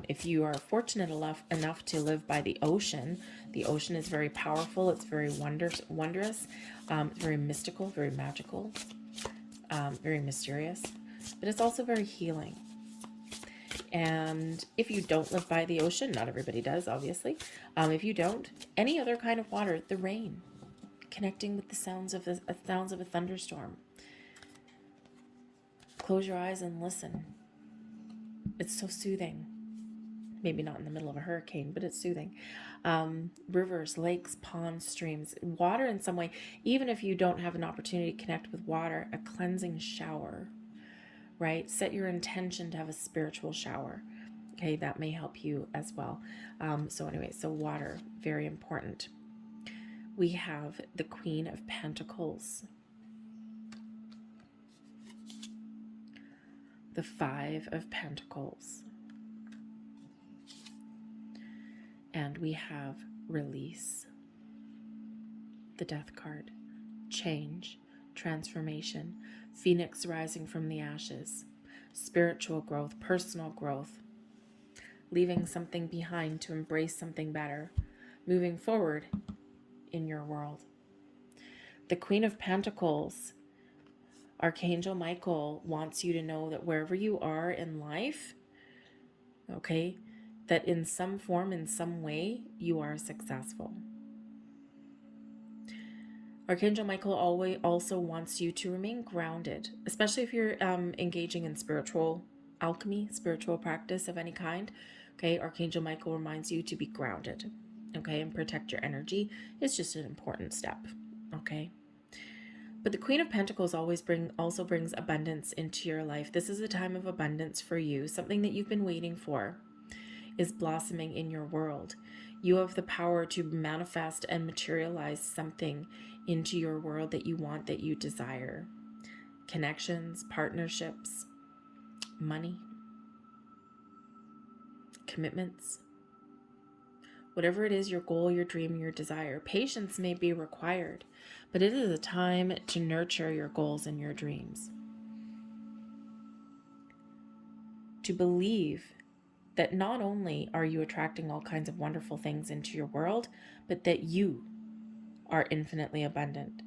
if you are fortunate enough to live by the ocean is very powerful. It's very wondrous, very mystical, very magical, very mysterious, but it's also very healing. And if you don't live by the ocean, not everybody does, obviously. If you don't, any other kind of water, the rain, connecting with the sounds of a thunderstorm. Close your eyes and listen. It's so soothing. Maybe not in the middle of a hurricane, but it's soothing. Rivers, lakes, ponds, streams, water in some way. Even if you don't have an opportunity to connect with water, a cleansing shower, right? Set your intention to have a spiritual shower. Okay, that may help you as well. So water, very important. We have the Queen of Pentacles, the Five of Pentacles, and we have release, the Death card, change, transformation, Phoenix rising from the ashes, spiritual growth, personal growth, leaving something behind to embrace something better, moving forward in your world. The Queen of Pentacles, Archangel Michael, wants you to know that wherever you are in life, okay, that in some form, in some way, you are successful. Archangel Michael always also wants you to remain grounded, especially if you're engaging in spiritual alchemy, spiritual practice of any kind. Okay, Archangel Michael reminds you to be grounded, okay, and protect your energy. It's just an important step, okay. But the Queen of Pentacles also brings abundance into your life. This is a time of abundance for you. Something that you've been waiting for is blossoming in your world. You have the power to manifest and materialize something into your world that you want, that you desire. Connections, partnerships, money, commitments. Whatever it is, your goal, your dream, your desire, patience may be required, but it is a time to nurture your goals and your dreams. To believe that not only are you attracting all kinds of wonderful things into your world, but that you are infinitely abundant.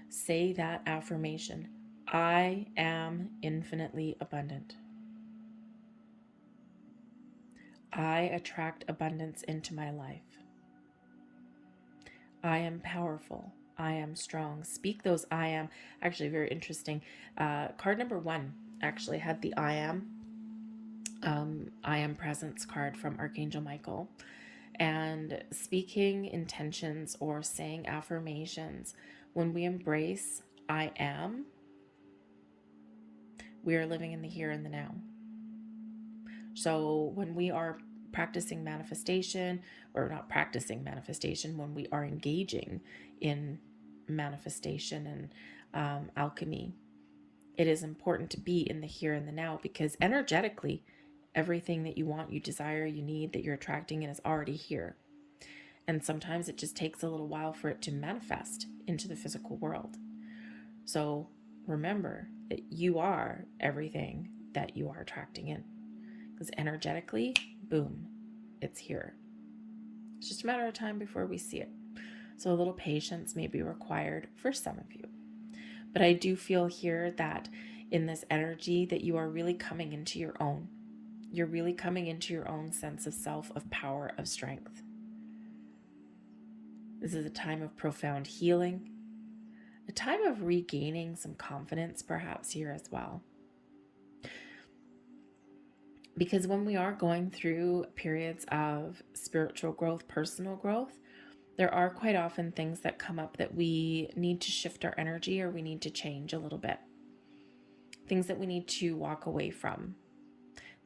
Say that affirmation: I am infinitely abundant. I attract abundance into my life. I am powerful. I am strong. Speak those I am. Actually, very interesting. Card number 1 actually had the I am presence card from Archangel Michael. And speaking intentions or saying affirmations, when we embrace I am, we are living in the here and the now. So when we are practicing manifestation, or not practicing manifestation, when we are engaging in manifestation and alchemy, it is important to be in the here and the now, because energetically, everything that you want, you desire, you need, that you're attracting, is already here. And sometimes it just takes a little while for it to manifest into the physical world. So remember that you are everything that you are attracting in. Because energetically, boom, it's here. It's just a matter of time before we see it. So a little patience may be required for some of you. But I do feel here that in this energy that you are really coming into your own. You're really coming into your own sense of self, of power, of strength. This is a time of profound healing, a time of regaining some confidence perhaps here as well. Because when we are going through periods of spiritual growth, personal growth, there are quite often things that come up that we need to shift our energy, or we need to change a little bit. Things that we need to walk away from.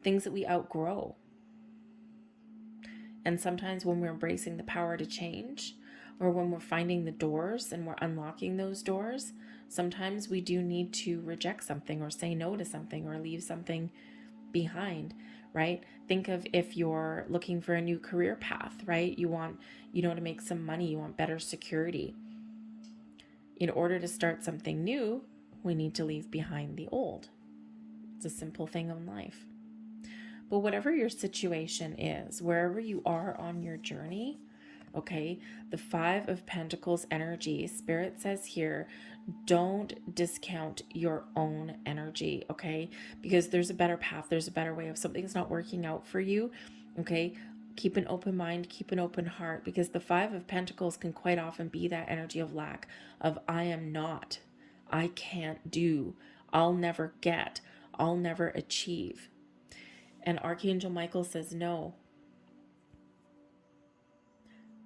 Things that we outgrow. And sometimes when we're embracing the power to change, or when we're finding the doors and we're unlocking those doors, sometimes we do need to reject something, or say no to something, or leave something behind, right? Think of if you're looking for a new career path, right? You want, to make some money, you want better security. In order to start something new, we need to leave behind the old. It's a simple thing in life. But whatever your situation is, wherever you are on your journey, okay, the Five of Pentacles energy, Spirit says here, don't discount your own energy, okay? Because there's a better path, there's a better way. If something's not working out for you, okay, keep an open mind, keep an open heart, because the Five of Pentacles can quite often be that energy of lack, of I am not, I can't do, I'll never get, I'll never achieve. And Archangel Michael says, no.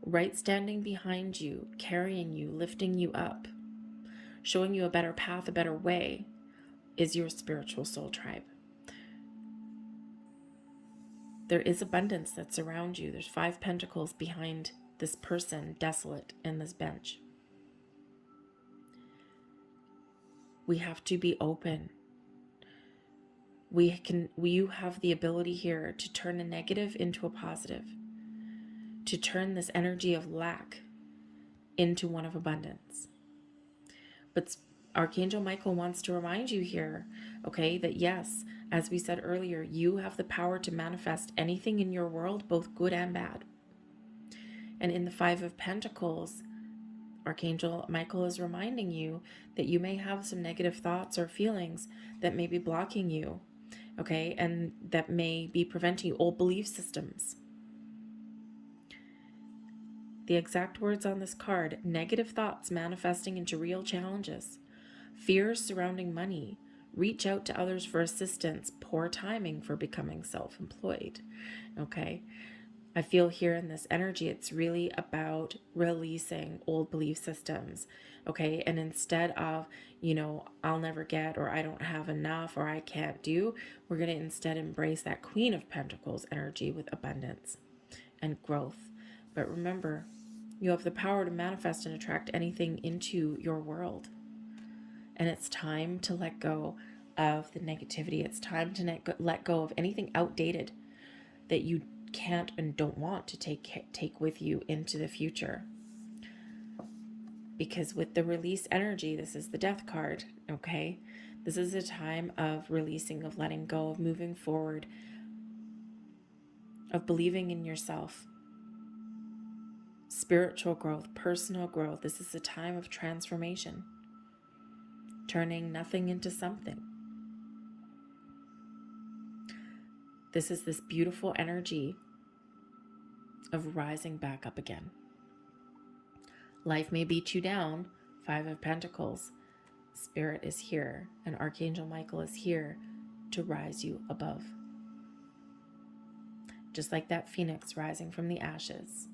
Right standing behind you, carrying you, lifting you up, showing you a better path, a better way, is your spiritual soul tribe. There is abundance that's around you. There's 5 pentacles behind this person, desolate, in this bench. We have to be open. You have the ability here to turn a negative into a positive, to turn this energy of lack into one of abundance. But Archangel Michael wants to remind you here, okay, that yes, as we said earlier, you have the power to manifest anything in your world, both good and bad. And in the 5 of Pentacles, Archangel Michael is reminding you that you may have some negative thoughts or feelings that may be blocking you, okay, and that may be preventing you, old belief systems. The exact words on this card: negative thoughts manifesting into real challenges, fears surrounding money, reach out to others for assistance, poor timing for becoming self-employed, okay? I feel here in this energy, it's really about releasing old belief systems, okay? And instead of, I'll never get, or I don't have enough, or I can't do, we're going to instead embrace that Queen of Pentacles energy with abundance and growth. But remember, you have the power to manifest and attract anything into your world. And it's time to let go of the negativity. It's time to let go of anything outdated that you can't and don't want to take with you into the future. Because with the release energy, this is the Death card, okay? This is a time of releasing, of letting go, of moving forward, of believing in yourself. Spiritual growth, personal growth. This is a time of transformation, turning nothing into something. This is this beautiful energy of rising back up again. Life may beat you down, 5 of Pentacles. Spirit is here, and Archangel Michael is here to rise you above. Just like that phoenix rising from the ashes.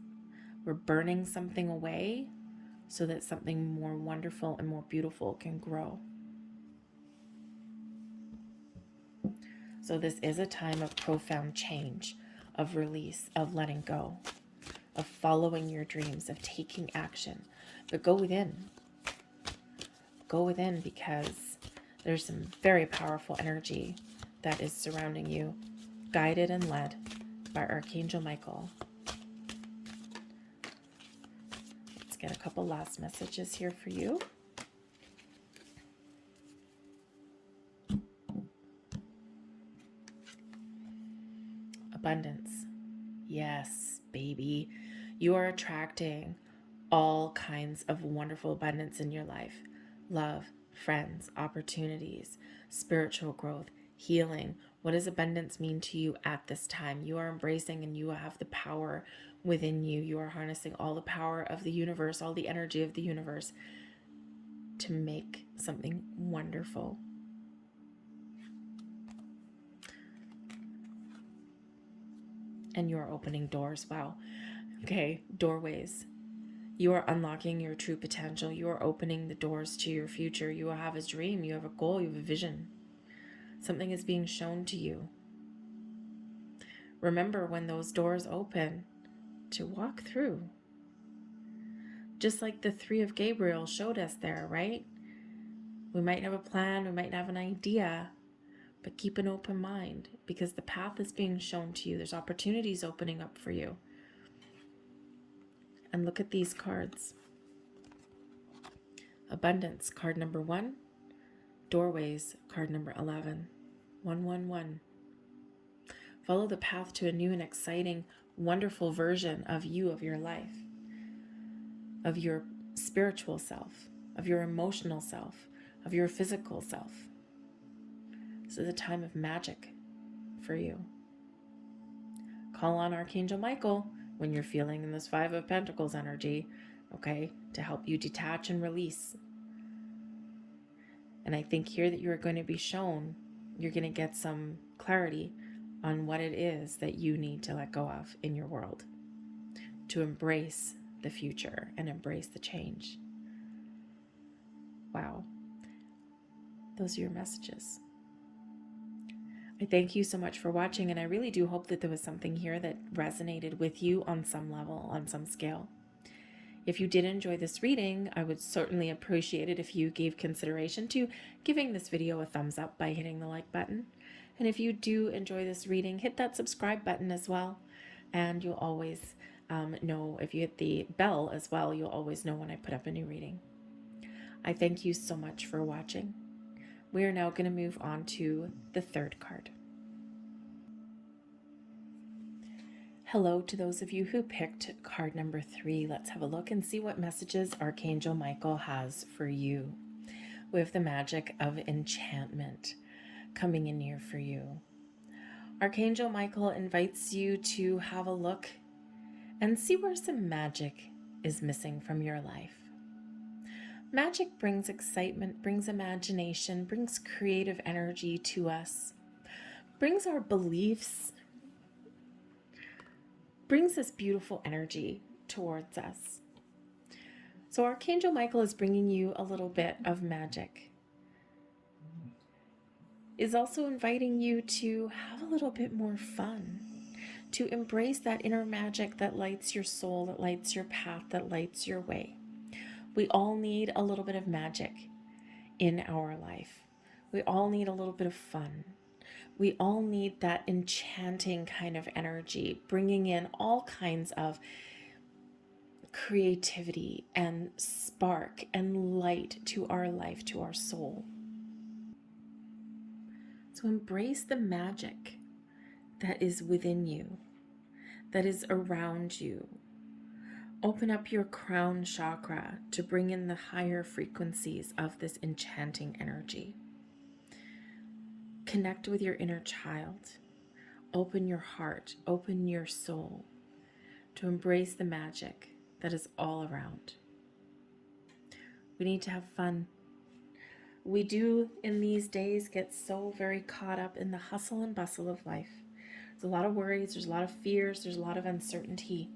We're burning something away so that something more wonderful and more beautiful can grow. So this is a time of profound change, of release, of letting go, of following your dreams, of taking action. But go within. Go within, because there's some very powerful energy that is surrounding you, guided and led by Archangel Michael. Let's get a couple last messages here for you. Abundance. Yes, baby. You are attracting all kinds of wonderful abundance in your life. Love, friends, opportunities, spiritual growth, healing. What does abundance mean to you at this time? You are embracing, and you have the power within you. You are harnessing all the power of the universe, all the energy of the universe to make something wonderful. And you are opening doors. Wow. Okay, doorways. You are unlocking your true potential. You are opening the doors to your future. You have a dream. You have a goal. You have a vision. Something is being shown to you. Remember, when those doors open, to walk through. Just like the 3 of Gabriel showed us there, right? We might have a plan. We might have an idea. But keep an open mind, because the path is being shown to you. There's opportunities opening up for you. And look at these cards. Abundance, card number 1. Doorways, card number 11. 111. Follow the path to a new and exciting, wonderful version of you, of your life, of your spiritual self, of your emotional self, of your physical self. This is a time of magic for you. Call on Archangel Michael when you're feeling in this 5 of Pentacles energy, okay, to help you detach and release. And I think here that you're going to be shown, you're going to get some clarity on what it is that you need to let go of in your world to embrace the future and embrace the change. Wow. Those are your messages. I thank you so much for watching, and I really do hope that there was something here that resonated with you on some level, on some scale. If you did enjoy this reading, I would certainly appreciate it if you gave consideration to giving this video a thumbs up by hitting the like button. And if you do enjoy this reading, hit that subscribe button as well. And you'll always know, if you hit the bell as well, you'll always know when I put up a new reading. I thank you so much for watching. We are now going to move on to the 3rd card. Hello to those of you who picked card number 3. Let's have a look and see what messages Archangel Michael has for you. We have the magic of enchantment coming in here for you. Archangel Michael invites you to have a look and see where some magic is missing from your life. Magic brings excitement, brings imagination, brings creative energy to us, brings our beliefs, brings this beautiful energy towards us. So Archangel Michael is bringing you a little bit of magic. Is also inviting you to have a little bit more fun, to embrace that inner magic that lights your soul, that lights your path, that lights your way. We all need a little bit of magic in our life. We all need a little bit of fun. We all need that enchanting kind of energy, bringing in all kinds of creativity and spark and light to our life, to our soul. So embrace the magic that is within you, that is around you. Open up your crown chakra to bring in the higher frequencies of this enchanting energy. Connect with your inner child. Open your heart, open your soul to embrace the magic that is all around. We need to have fun. We do in these days get so very caught up in the hustle and bustle of life. There's a lot of worries, there's a lot of fears, there's a lot of uncertainty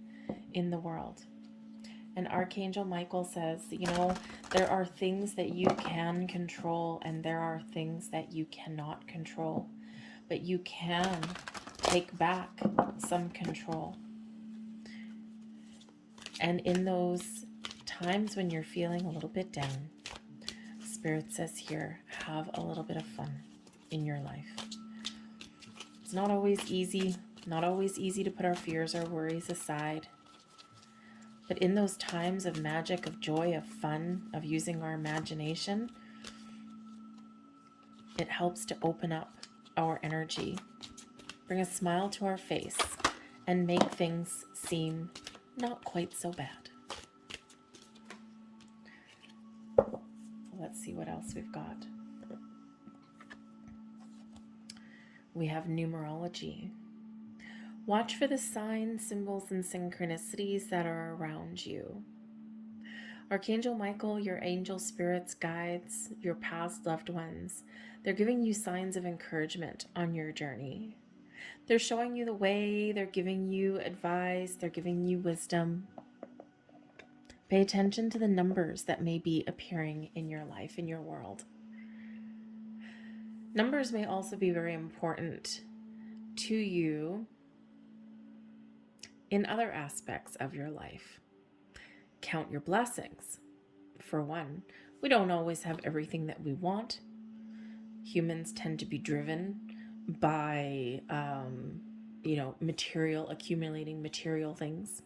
in the world. And Archangel Michael says, there are things that you can control and there are things that you cannot control. But you can take back some control. And in those times when you're feeling a little bit down, Spirit says here, have a little bit of fun in your life. It's not always easy to put our fears or worries aside. But in those times of magic, of joy, of fun, of using our imagination, it helps to open up our energy, bring a smile to our face, and make things seem not quite so bad. Let's see what else we've got. We have numerology. Watch for the signs, symbols, and synchronicities that are around you. Archangel Michael, your angel spirits, guides, your past loved ones, they're giving you signs of encouragement on your journey. They're showing you the way, they're giving you advice, they're giving you wisdom. Pay attention to the numbers that may be appearing in your life, in your world. Numbers may also be very important to you in other aspects of your life. Count your blessings. For one, we don't always have everything that we want. Humans tend to be driven by, accumulating material things.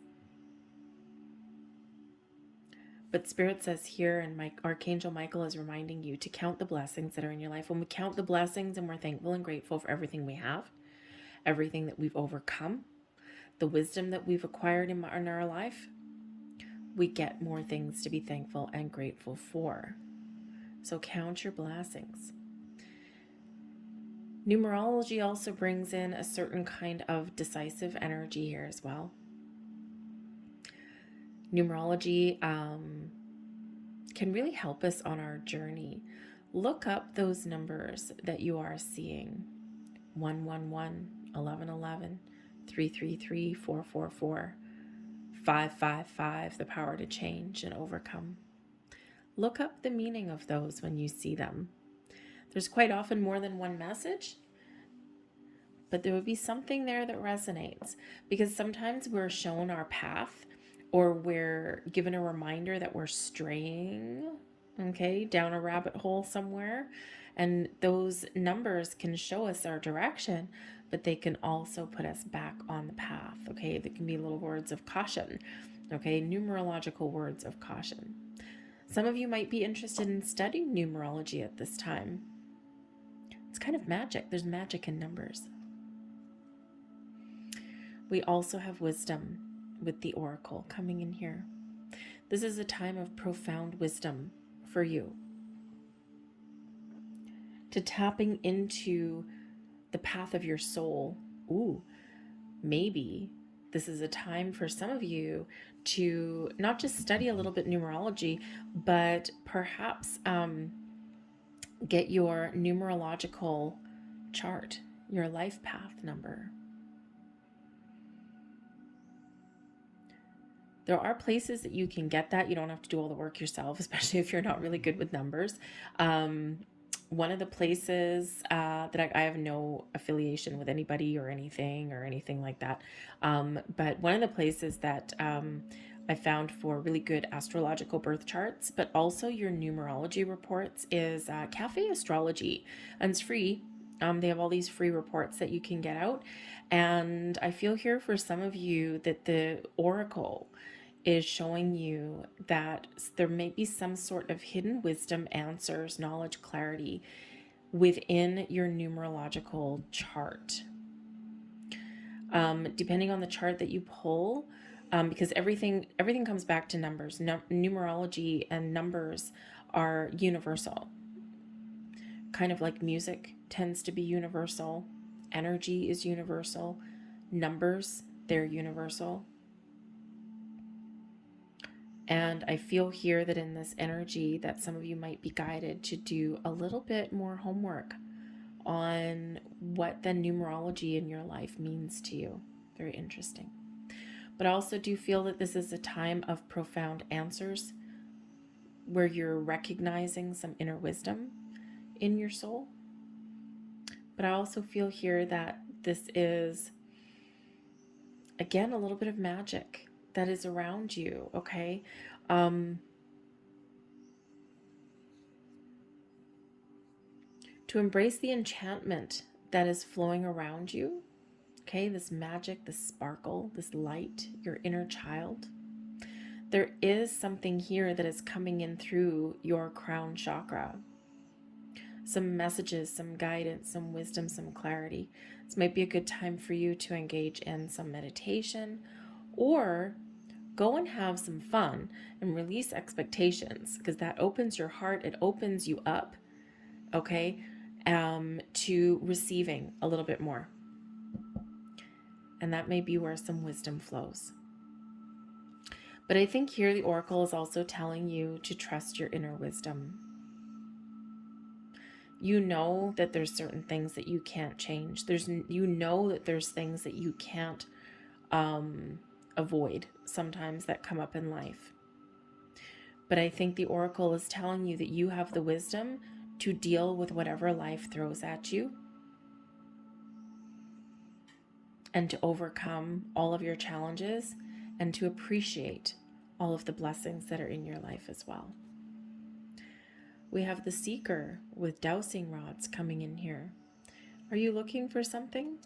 But Spirit says here, and Archangel Michael is reminding you to count the blessings that are in your life. When we count the blessings and we're thankful and grateful for everything we have, everything that we've overcome, the wisdom that we've acquired in our life, we get more things to be thankful and grateful for. So count your blessings. Numerology also brings in a certain kind of decisive energy here as well. Numerology can really help us on our journey. Look up those numbers that you are seeing. 111, 1111, 333, 444, 555, the power to change and overcome. Look up the meaning of those when you see them. There's quite often more than one message, but there would be something there that resonates, because sometimes we're shown our path, or we're given a reminder that we're straying, down a rabbit hole somewhere. And those numbers can show us our direction, but they can also put us back on the path, There can be little words of caution, numerological words of caution. Some of you might be interested in studying numerology at this time. It's kind of magic. There's magic in numbers. We also have wisdom with the oracle coming in here. This is a time of profound wisdom for you, to tapping into the path of your soul. Maybe this is a time for some of you to not just study a little bit numerology, but perhaps get your numerological chart, your life path number. There are places that you can get that. You don't have to do all the work yourself, especially if you're not really good with numbers. One of the places that I have no affiliation with anybody or anything like that. But one of the places that I found for really good astrological birth charts, but also your numerology reports, is Cafe Astrology. And it's free. They have all these free reports that you can get out. And I feel here for some of you that the oracle is showing you that there may be some sort of hidden wisdom, answers, knowledge, clarity within your numerological chart. Depending on the chart that you pull, because everything comes back to numbers. Numerology and numbers are universal. Kind of like music tends to be universal. Energy is universal. Numbers, they're universal. And I feel here that in this energy that some of you might be guided to do a little bit more homework on what the numerology in your life means to you. Very interesting. But I also do feel that this is a time of profound answers, where you're recognizing some inner wisdom in your soul. But I also feel here that this is, again, a little bit of magic that is around you, to embrace the enchantment that is flowing around you, this magic, this sparkle, this light, your inner child. There is something here that is coming in through your crown chakra. Some messages, some guidance, some wisdom, some clarity. This might be a good time for you to engage in some meditation, or go and have some fun and release expectations, because that opens your heart. It opens you up, to receiving a little bit more. And that may be where some wisdom flows. But I think here the oracle is also telling you to trust your inner wisdom. You know that there's certain things that you can't change. You know that there's things that you can't avoid sometimes that come up in life. But I think the oracle is telling you that you have the wisdom to deal with whatever life throws at you, and to overcome all of your challenges, and to appreciate all of the blessings that are in your life as well. We have the Seeker with dowsing rods coming in here. Are you looking for something?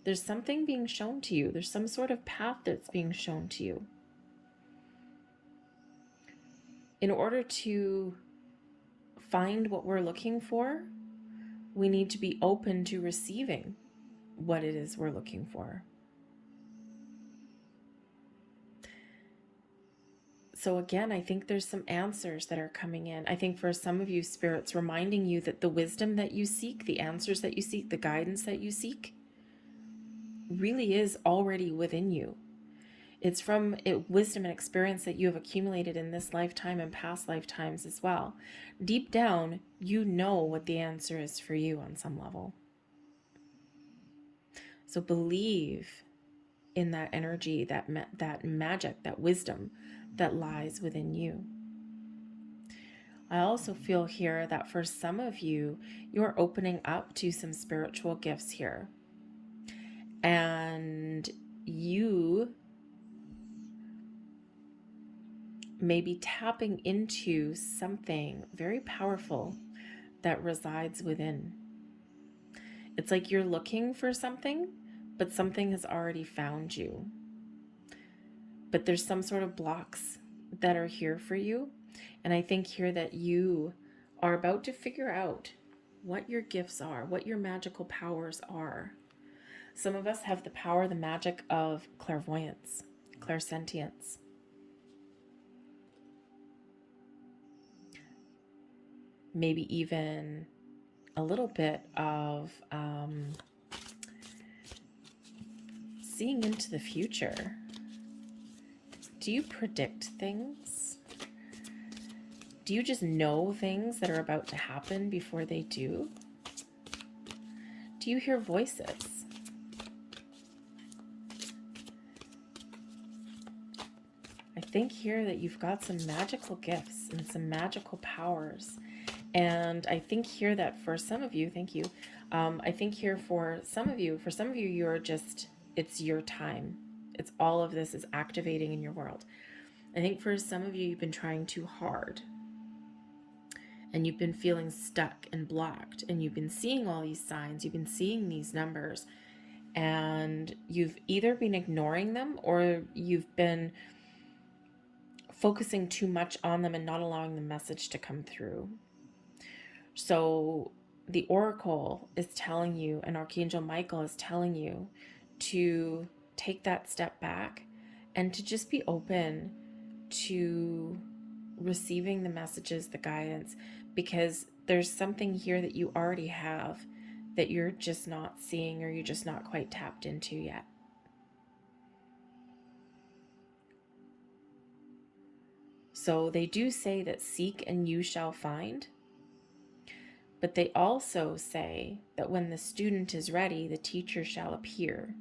There's something being shown to you. There's some sort of path that's being shown to you. In order to find what we're looking for, we need to be open to receiving what it is we're looking for. So again, I think there's some answers that are coming in. I think for some of you, Spirit's reminding you that the wisdom that you seek, the answers that you seek, the guidance that you seek, really is already within you. It's from wisdom and experience that you have accumulated in this lifetime and past lifetimes as well. Deep down, you know what the answer is for you on some level. So believe in that energy, that magic, that wisdom that lies within you. I also feel here that for some of you, you're opening up to some spiritual gifts here. And you may be tapping into something very powerful that resides within. It's like you're looking for something, but something has already found you. But there's some sort of blocks that are here for you. And I think here that you are about to figure out what your gifts are, what your magical powers are. Some of us have the power, the magic of clairvoyance, clairsentience. Maybe even a little bit of seeing into the future. Do you predict things? Do you just know things that are about to happen before they do? Do you hear voices? I think here that you've got some magical gifts and some magical powers. And I think here that for some of you, thank you. I think here for some of you, you're just, it's your time. It's all of this is activating in your world. I think for some of you, you've been trying too hard. And you've been feeling stuck and blocked. And you've been seeing all these signs. You've been seeing these numbers. And you've either been ignoring them or you've been focusing too much on them and not allowing the message to come through. So the Oracle is telling you, and Archangel Michael is telling you to take that step back and to just be open to receiving the messages, the guidance, because there's something here that you already have that you're just not seeing or you're just not quite tapped into yet. So they do say that seek and you shall find. But they also say that when the student is ready, the teacher shall appear.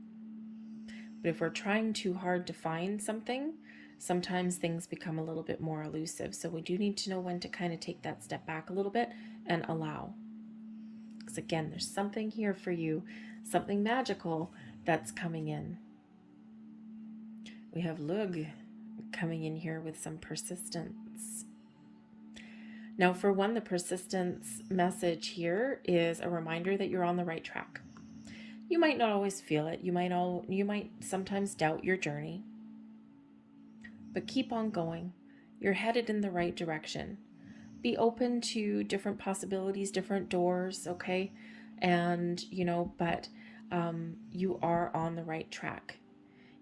But if we're trying too hard to find something, sometimes things become a little bit more elusive. So we do need to know when to kind of take that step back a little bit and allow. Because again, there's something here for you, something magical that's coming in. We have Lug coming in here with some persistence. Now, for one, the persistence message here is a reminder that you're on the right track. You might not always feel it. You might sometimes doubt your journey. But keep on going. You're headed in the right direction. Be open to different possibilities, different doors, okay? And, but you are on the right track.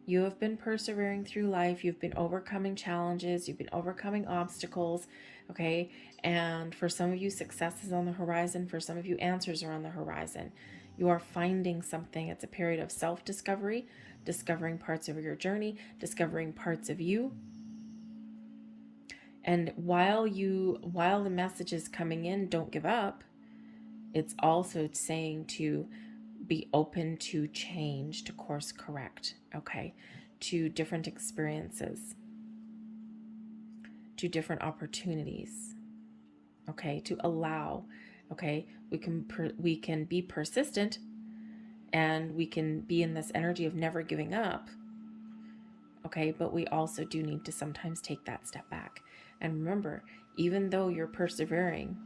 You have been persevering through life. You've been overcoming challenges. You've been overcoming obstacles, okay? And for some of you, success is on the horizon. For some of you, answers are on the horizon. You are finding something. It's a period of self-discovery, discovering parts of your journey, discovering parts of you. And while the message is coming in, don't give up, it's also saying to be open to change, to course correct, okay, to different experiences, to different opportunities, okay, to allow, okay, we can be persistent and we can be in this energy of never giving up, okay, but we also do need to sometimes take that step back. And remember, even though you're persevering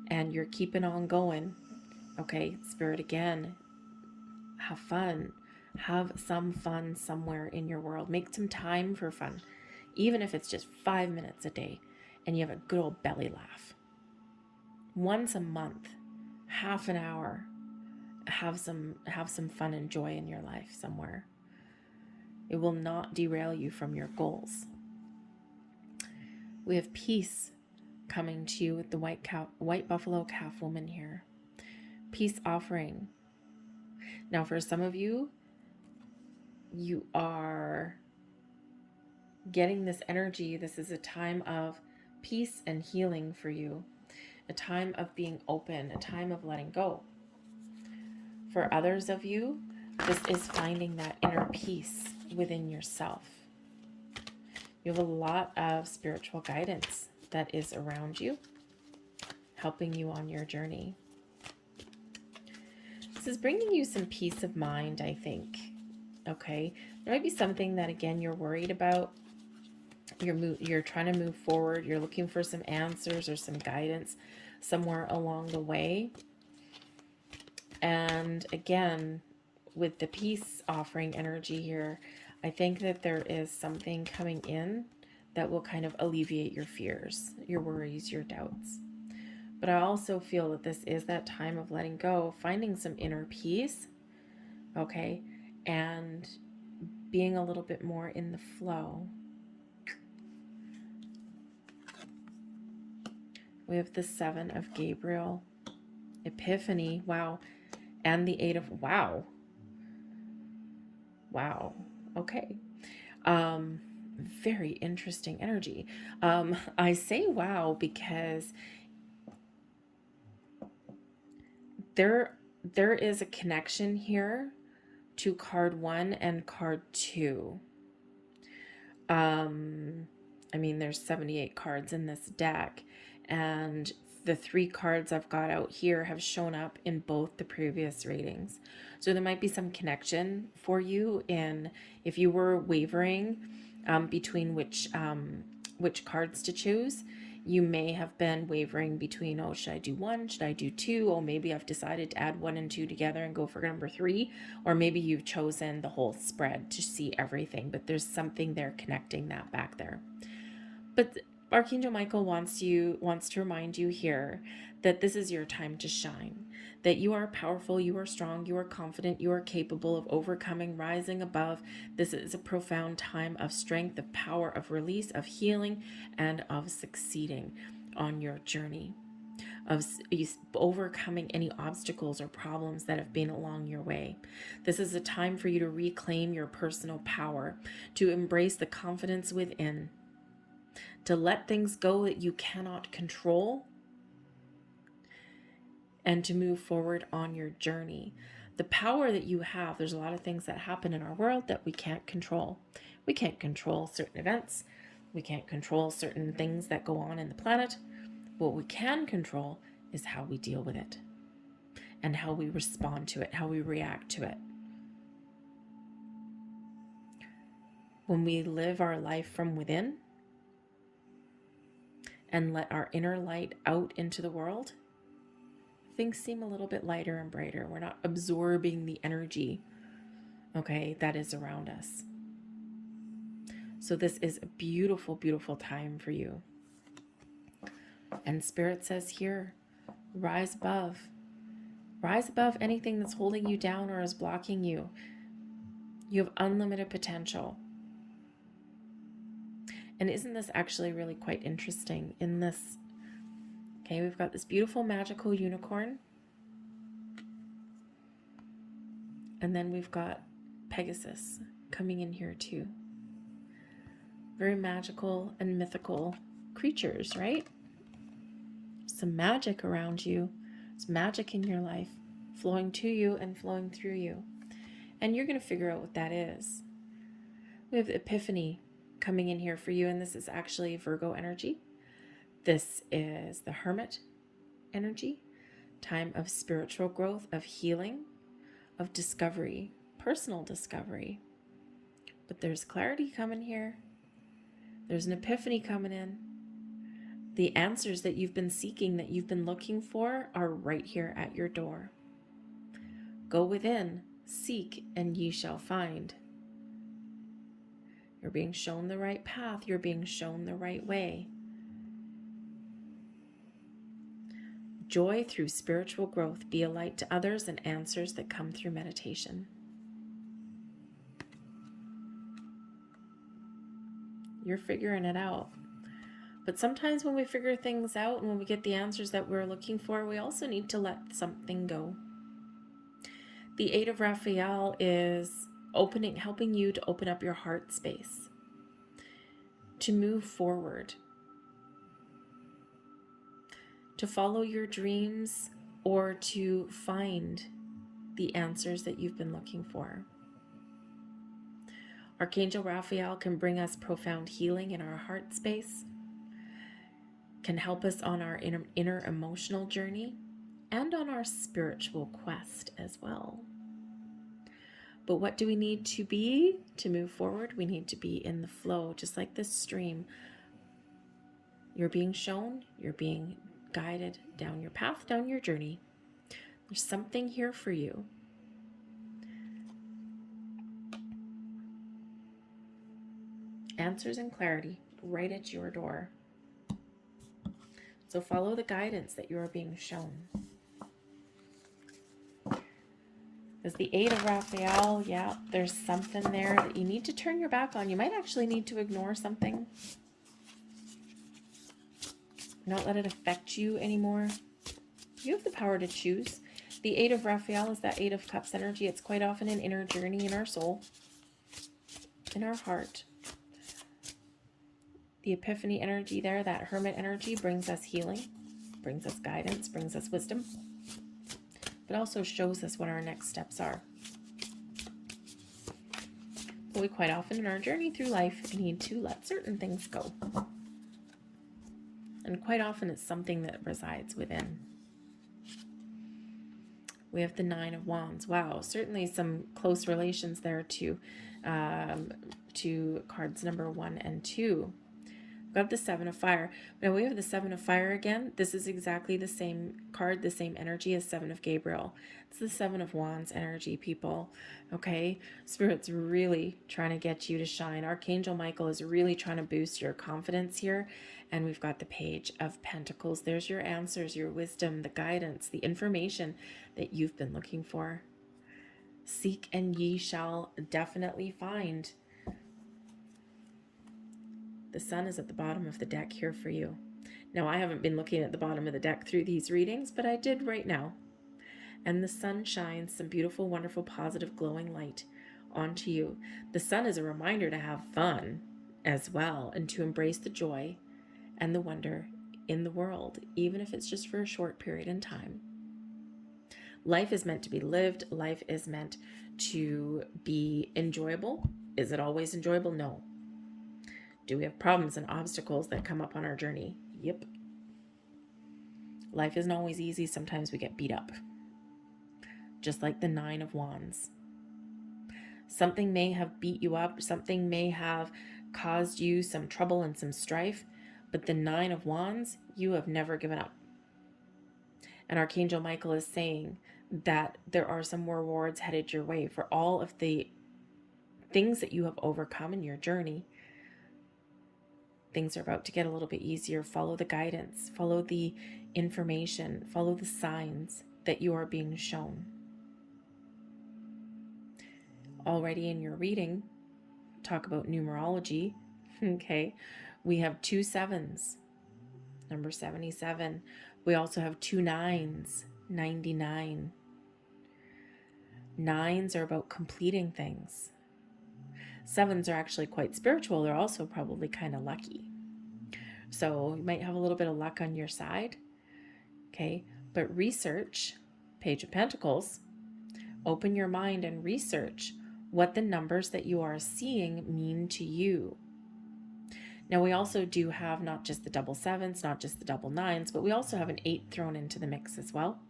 and you're keeping on going. Okay, Spirit, again, have fun. Have some fun somewhere in your world. Make some time for fun, even if it's just 5 minutes a day and you have a good old belly laugh. Once a month, half an hour, have some fun and joy in your life somewhere. It will not derail you from your goals. We have peace coming to you with the white buffalo calf woman here. Peace offering. Now, for some of you, you are getting this energy. This is a time of peace and healing for you, a time of being open, a time of letting go. For others of you, this is finding that inner peace within yourself. You have a lot of spiritual guidance that is around you, helping you on your journey. This is bringing you some peace of mind, I think. Okay, there might be something that, again, you're worried about. You're trying to move forward. You're looking for some answers or some guidance somewhere along the way. And again, with the peace offering energy here, I think that there is something coming in that will kind of alleviate your fears, your worries, your doubts. But I also feel that this is that time of letting go, finding some inner peace, okay, and being a little bit more in the flow. We have the 7 of Gabriel, Epiphany, wow, and the 8 of, wow, okay. Very interesting energy. I say wow because there is a connection here to card 1 and card 2. I mean, there's 78 cards in this deck, and the 3 cards I've got out here have shown up in both the previous readings. So there might be some connection for you in if you were wavering between which cards to choose. You may have been wavering between, oh, should I do 1? Should I do 2? Oh, maybe I've decided to add 1 and 2 together and go for number 3. Or maybe you've chosen the whole spread to see everything, but there's something there connecting that back there. But Archangel Michael wants to remind you here that this is your time to shine, that you are powerful, you are strong, you are confident, you are capable of overcoming, rising above. This is a profound time of strength, of power, of release, of healing, and of succeeding on your journey, of overcoming any obstacles or problems that have been along your way. This is a time for you to reclaim your personal power, to embrace the confidence within, to let things go that you cannot control, and to move forward on your journey. The power that you have, there's a lot of things that happen in our world that we can't control. We can't control certain events. We can't control certain things that go on in the planet. What we can control is how we deal with it and how we respond to it, how we react to it. When we live our life from within and let our inner light out into the world, things seem a little bit lighter and brighter. We're not absorbing the energy, okay, that is around us. So this is a beautiful, beautiful time for you. And Spirit says here, rise above. Rise above anything that's holding you down or is blocking you. You have unlimited potential. And isn't this actually really quite interesting in this? Okay, we've got this beautiful magical unicorn. And then we've got Pegasus coming in here too. Very magical and mythical creatures, right? Some magic around you. There's magic in your life flowing to you and flowing through you. And you're going to figure out what that is. We have Epiphany coming in here for you, and this is actually Virgo energy. This is the Hermit energy, time of spiritual growth, of healing, of discovery, personal discovery. But there's clarity coming here. There's an epiphany coming in. The answers that you've been seeking, that you've been looking for, are right here at your door. Go within, seek, and ye shall find. You're being shown the right path. You're being shown the right way. Joy through spiritual growth. Be a light to others, and answers that come through meditation. You're figuring it out. But sometimes when we figure things out and when we get the answers that we're looking for, we also need to let something go. The Eight of Raphael is helping you to open up your heart space, to move forward, to follow your dreams, or to find the answers that you've been looking for. Archangel Raphael can bring us profound healing in our heart space, can help us on our inner emotional journey, and on our spiritual quest as well. But what do we need to be to move forward? We need to be in the flow, just like this stream. You're being shown, you're being guided down your path, down your journey. There's something here for you. Answers and clarity right at your door. So follow the guidance that you are being shown. As the Eight of Raphael, yeah, there's something there that you need to turn your back on. You might actually need to ignore something. Not let it affect you anymore. You have the power to choose. The Eight of Raphael is that Eight of Cups energy. It's quite often an inner journey in our soul, in our heart. The Epiphany energy there, that Hermit energy, brings us healing, brings us guidance, brings us wisdom, but also shows us what our next steps are. But we quite often in our journey through life need to let certain things go. And quite often it's something that resides within. We have the Nine of Wands. Wow, certainly some close relations there to cards number 1 and 2. We have the Seven of Fire. Now we have the Seven of Fire again. This is exactly the same card, the same energy as Seven of Gabriel. It's the Seven of Wands energy, people. Okay? Spirit's really trying to get you to shine. Archangel Michael is really trying to boost your confidence here. And we've got the Page of Pentacles. There's your answers, your wisdom, the guidance, the information that you've been looking for. Seek and ye shall definitely find. The Sun is at the bottom of the deck here for you. Now, I haven't been looking at the bottom of the deck through these readings, but I did right now. And the Sun shines some beautiful, wonderful, positive, glowing light onto you. The Sun is a reminder to have fun as well and to embrace the joy and the wonder in the world, even if it's just for a short period in time. Life is meant to be lived. Life is meant to be enjoyable. Is it always enjoyable? No. Do we have problems and obstacles that come up on our journey? Yep. Life isn't always easy. Sometimes we get beat up. Just like the Nine of Wands. Something may have beat you up. Something may have caused you some trouble and some strife. But the Nine of Wands, you have never given up. And Archangel Michael is saying that there are some rewards headed your way for all of the things that you have overcome in your journey. Things are about to get a little bit easier. Follow the guidance, follow the information, follow the signs that you are being shown. Already in your reading, talk about numerology. Okay, we have 2 sevens, number 77. We also have 2 nines, 99. Nines are about completing things. Sevens are actually quite spiritual. They're also probably kind of lucky. So you might have a little bit of luck on your side. Okay, but research, Page of Pentacles, open your mind and research what the numbers that you are seeing mean to you. Now we also do have not just the double sevens, not just the double nines, but we also have an 8 thrown into the mix as well.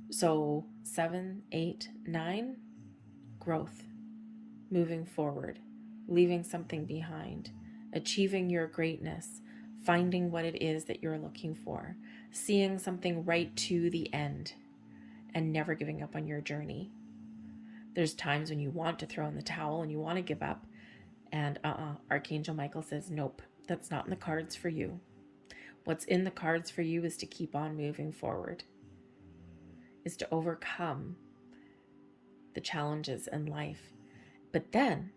So 7, 8, 9, growth, moving forward, leaving something behind, achieving your greatness, finding what it is that you're looking for, seeing something right to the end, and never giving up on your journey. There's times when you want to throw in the towel and you want to give up, and Archangel Michael says, nope, that's not in the cards for you. What's in the cards for you is to keep on moving forward, is to overcome the challenges in life, but then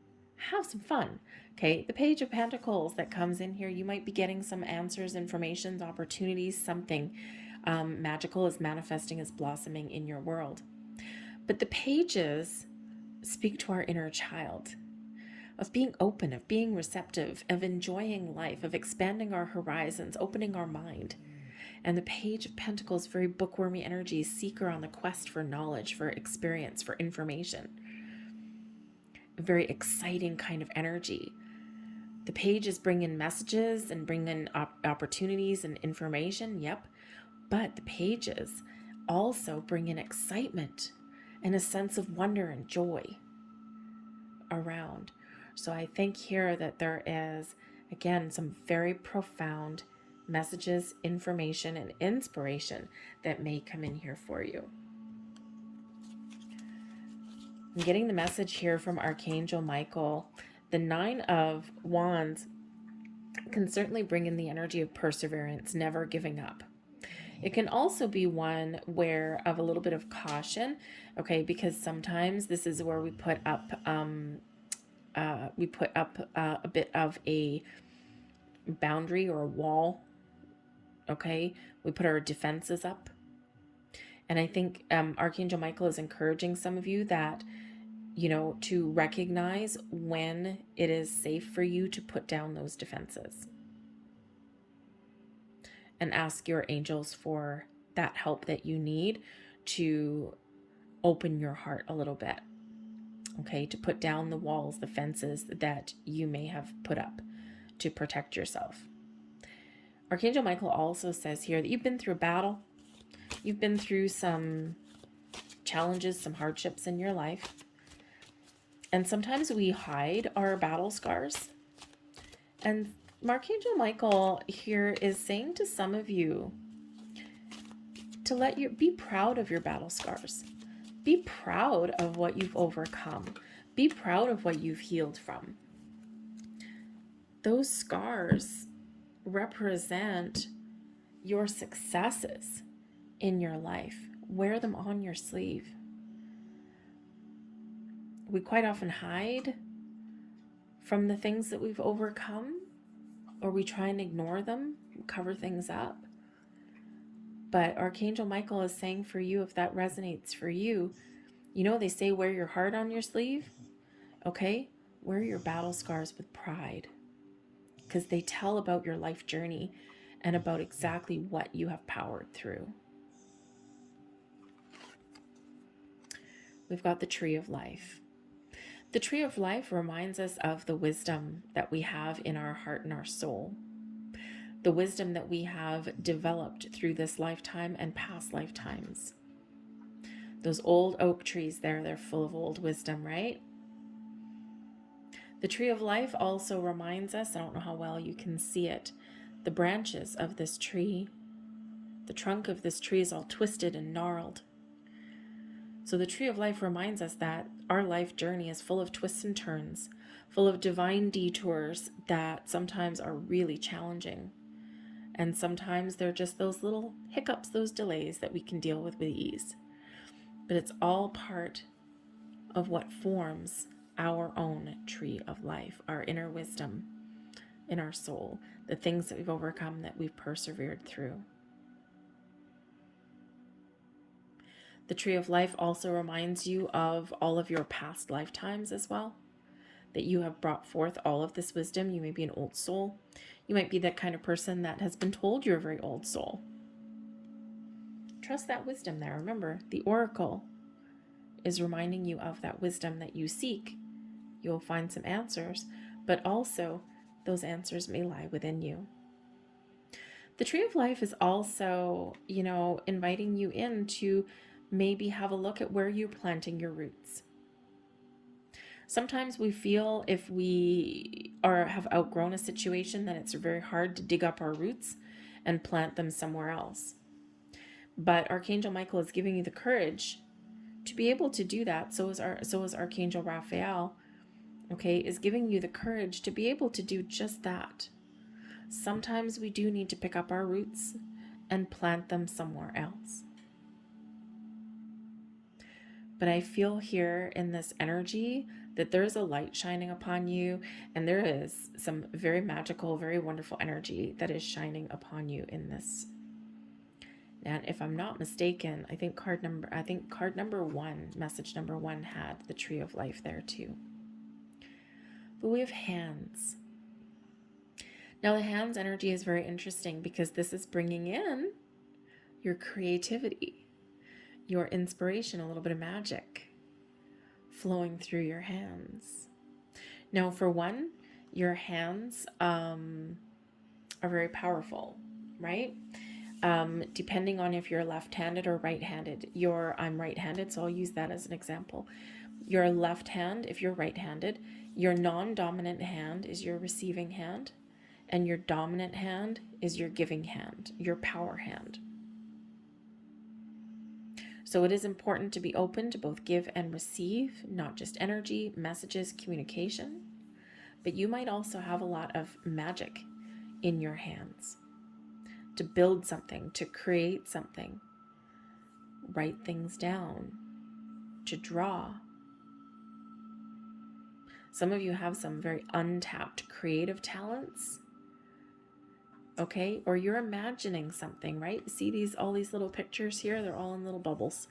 have some fun. Okay, the Page of Pentacles that comes in here, you might be getting some answers, information, opportunities, something magical is manifesting, is blossoming in your world. But the pages speak to our inner child, of being open, of being receptive, of enjoying life, of expanding our horizons, opening our mind. And the Page of Pentacles, very bookwormy energy, seeker on the quest for knowledge, for experience, for information. A very exciting kind of energy. The pages bring in messages and bring in opportunities and information, yep. But the pages also bring in excitement and a sense of wonder and joy around. So I think here that there is, again, some very profound messages, information, and inspiration that may come in here for you. I'm getting the message here from Archangel Michael. The Nine of Wands can certainly bring in the energy of perseverance, never giving up. It can also be one where of a little bit of caution, okay, because sometimes this is where we put up a bit of a boundary or a wall, okay? We put our defenses up. And I think Archangel Michael is encouraging some of you that, you know, to recognize when it is safe for you to put down those defenses. And ask your angels for that help that you need to open your heart a little bit. Okay, to put down the walls, the fences that you may have put up to protect yourself. Archangel Michael also says here that you've been through a battle. You've been through some challenges, some hardships in your life. And sometimes we hide our battle scars. And Archangel Michael here is saying to some of you to let you be proud of your battle scars. Be proud of what you've overcome. Be proud of what you've healed from. Those scars represent your successes in your life. Wear them on your sleeve. We quite often hide from the things that we've overcome, or we try and ignore them, cover things up. But Archangel Michael is saying for you, if that resonates for you, you know, they say wear your heart on your sleeve. Okay, wear your battle scars with pride, because they tell about your life journey and about exactly what you have powered through. We've got the Tree of Life. The Tree of Life reminds us of the wisdom that we have in our heart and our soul. The wisdom that we have developed through this lifetime and past lifetimes. Those old oak trees there, they're full of old wisdom, right? The Tree of Life also reminds us, I don't know how well you can see it, the branches of this tree, the trunk of this tree is all twisted and gnarled. So the Tree of Life reminds us that our life journey is full of twists and turns, full of divine detours that sometimes are really challenging. And sometimes they're just those little hiccups, those delays that we can deal with ease. But it's all part of what forms our own Tree of Life, our inner wisdom in our soul, the things that we've overcome, that we've persevered through. The Tree of Life also reminds you of all of your past lifetimes as well, that you have brought forth all of this wisdom. You may be an old soul. You might be that kind of person that has been told you're a very old soul. Trust that wisdom there. Remember, the Oracle is reminding you of that wisdom that you seek. You'll find some answers, but also those answers may lie within you. The Tree of Life is also, inviting you in to maybe have a look at where you're planting your roots. Sometimes we feel if we have outgrown a situation that it's very hard to dig up our roots and plant them somewhere else. But Archangel Michael is giving you the courage to be able to do that. So is Archangel Raphael, okay, is giving you the courage to be able to do just that. Sometimes we do need to pick up our roots and plant them somewhere else. But I feel here in this energy that there's a light shining upon you, and there is some very magical, very wonderful energy that is shining upon you in this. And if I'm not mistaken, I think card number 1, message number 1, had the Tree of Life there too. But we have hands. Now the hands energy is very interesting because this is bringing in your creativity, your inspiration, a little bit of magic flowing through your hands. Now, for one, your hands are very powerful, right? Depending on if you're left-handed or right-handed. I'm right-handed, so I'll use that as an example. Your left hand, if you're right-handed, your non-dominant hand is your receiving hand, and your dominant hand is your giving hand, your power hand. So it is important to be open to both give and receive, not just energy, messages, communication, but you might also have a lot of magic in your hands to build something, to create something, write things down, to draw. Some of you have some very untapped creative talents, okay? Or you're imagining something, right? See all these little pictures here? They're all in little bubbles,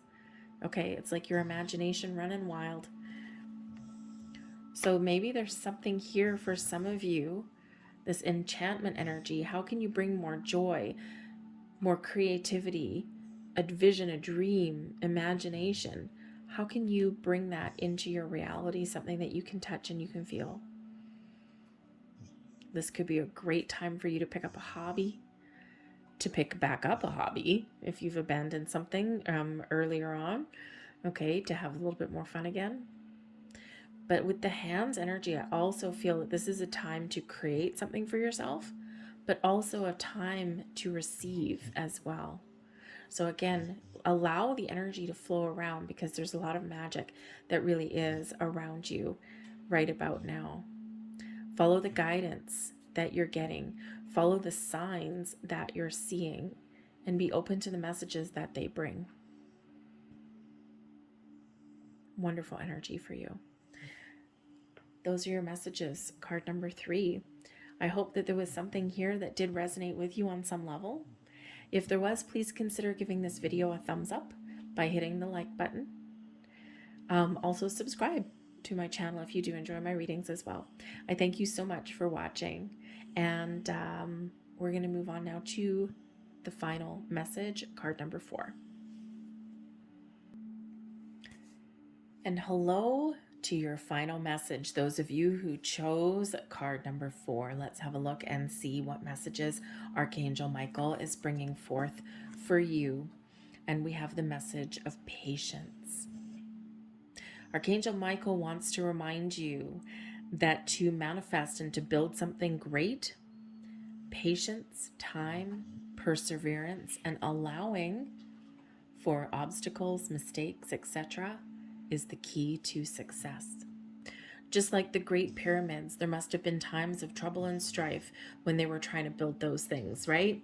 okay? It's like your imagination running wild. So maybe there's something here for some of you, this enchantment energy. How can you bring more joy, more creativity, a vision, a dream, imagination? How can you bring that into your reality, something that you can touch and you can feel? This could be a great time for you to pick up a hobby, to pick back up a hobby if you've abandoned something earlier on, okay, to have a little bit more fun again. But with the hands energy, I also feel that this is a time to create something for yourself, but also a time to receive as well. So again, allow the energy to flow around because there's a lot of magic that really is around you right about now. Follow the guidance that you're getting. Follow the signs that you're seeing and be open to the messages that they bring. Wonderful energy for you. Those are your messages. Card number 3. I hope that there was something here that did resonate with you on some level. If there was, please consider giving this video a thumbs up by hitting the like button. Also subscribe to my channel if you do enjoy my readings as well. I thank you so much for watching, and we're going to move on now to the final message, card number 4. And hello to your final message, those of you who chose card number 4. Let's have a look and see what messages Archangel Michael is bringing forth for you. And we have the message of patience. Archangel Michael wants to remind you that to manifest and to build something great, patience, time, perseverance, and allowing for obstacles, mistakes, etc., is the key to success. Just like the Great Pyramids, there must have been times of trouble and strife when they were trying to build those things, right?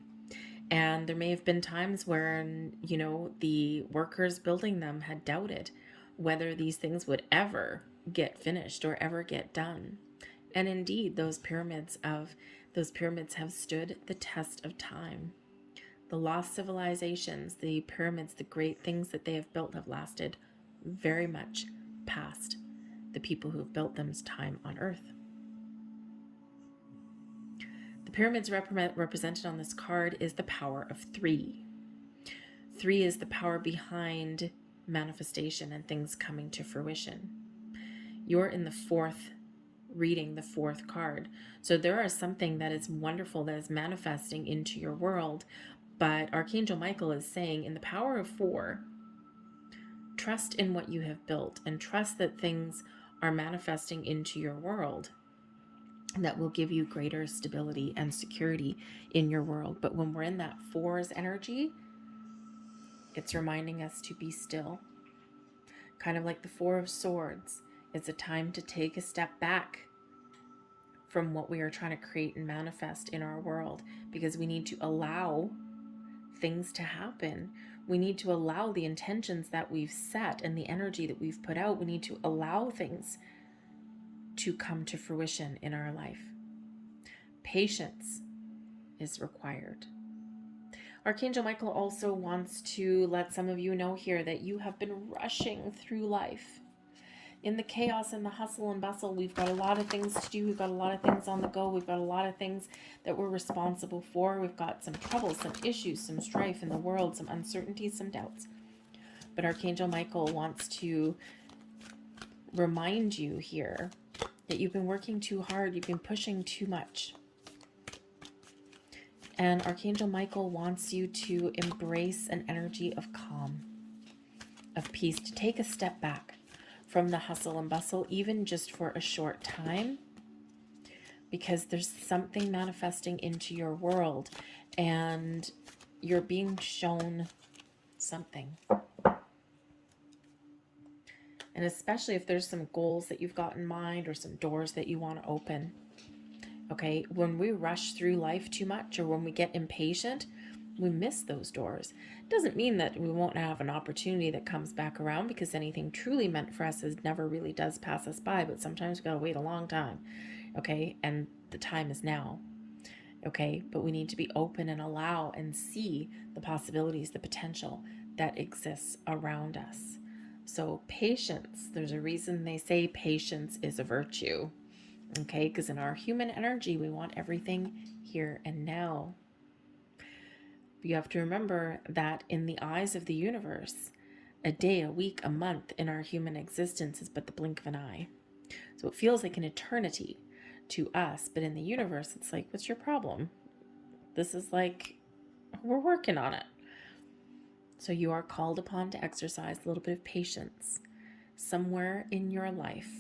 And there may have been times where, the workers building them had doubted whether these things would ever get finished or ever get done. And indeed, those pyramids have stood the test of time. The lost civilizations, the pyramids, the great things that they have built have lasted very much past the people who have built them's time on Earth. The pyramids represented on this card is the power of 3. 3 is the power behind manifestation and things coming to fruition. You're in the 4th reading, the 4th card. So there is something that is wonderful that is manifesting into your world. But Archangel Michael is saying in the power of 4, trust in what you have built and trust that things are manifesting into your world that will give you greater stability and security in your world. But when we're in that fours energy, it's reminding us to be still. Kind of like the Four of Swords. It's a time to take a step back from what we are trying to create and manifest in our world, because we need to allow things to happen. We need to allow the intentions that we've set and the energy that we've put out. We need to allow things to come to fruition in our life. Patience is required. Archangel Michael also wants to let some of you know here that you have been rushing through life. In the chaos and the hustle and bustle, we've got a lot of things to do. We've got a lot of things on the go. We've got a lot of things that we're responsible for. We've got some trouble, some issues, some strife in the world, some uncertainties, some doubts. But Archangel Michael wants to remind you here that you've been working too hard. You've been pushing too much. And Archangel Michael wants you to embrace an energy of calm, of peace, to take a step back from the hustle and bustle, even just for a short time, because there's something manifesting into your world and you're being shown something. And especially if there's some goals that you've got in mind or some doors that you want to open. Okay, when we rush through life too much, or when we get impatient, we miss those doors. Doesn't mean that we won't have an opportunity that comes back around, because anything truly meant for us never really does pass us by, but sometimes we gotta wait a long time. Okay, and the time is now. Okay, but we need to be open and allow and see the possibilities, the potential that exists around us. So patience, there's a reason they say patience is a virtue. Okay, because in our human energy, we want everything here and now. But you have to remember that in the eyes of the universe, a day, a week, a month in our human existence is but the blink of an eye. So it feels like an eternity to us, but in the universe, it's like, what's your problem? This is like, we're working on it. So you are called upon to exercise a little bit of patience somewhere in your life.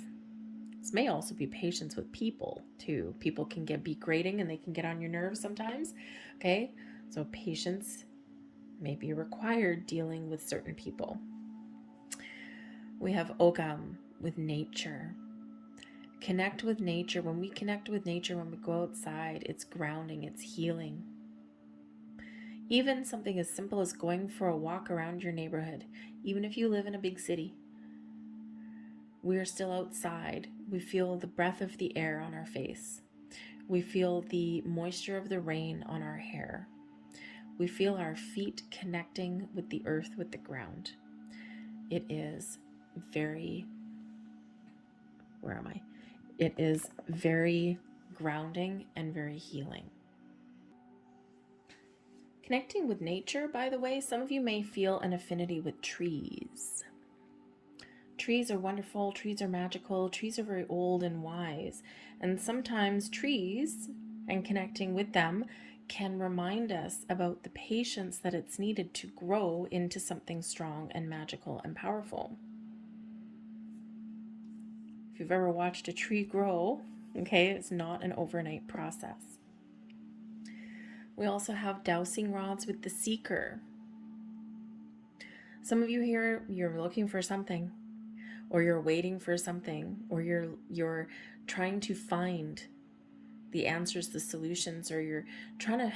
This may also be patience with people too. People can be grating and they can get on your nerves sometimes. Okay, so patience may be required dealing with certain people. We have Ogam with nature. Connect with nature. When we connect with nature, when we go outside, it's grounding, it's healing. Even something as simple as going for a walk around your neighborhood, even if you live in a big city, we are still outside. We feel the breath of the air on our face. We feel the moisture of the rain on our hair. We feel our feet connecting with the earth, with the ground. It is very, It is very grounding and very healing. Connecting with nature, by the way, some of you may feel an affinity with trees. Trees are wonderful, trees are magical, trees are very old and wise. And sometimes trees, and connecting with them, can remind us about the patience that it's needed to grow into something strong and magical and powerful. If you've ever watched a tree grow, okay, it's not an overnight process. We also have dowsing rods with the seeker. Some of you here, you're looking for something, or you're waiting for something, or you're trying to find the answers, the solutions, or you're trying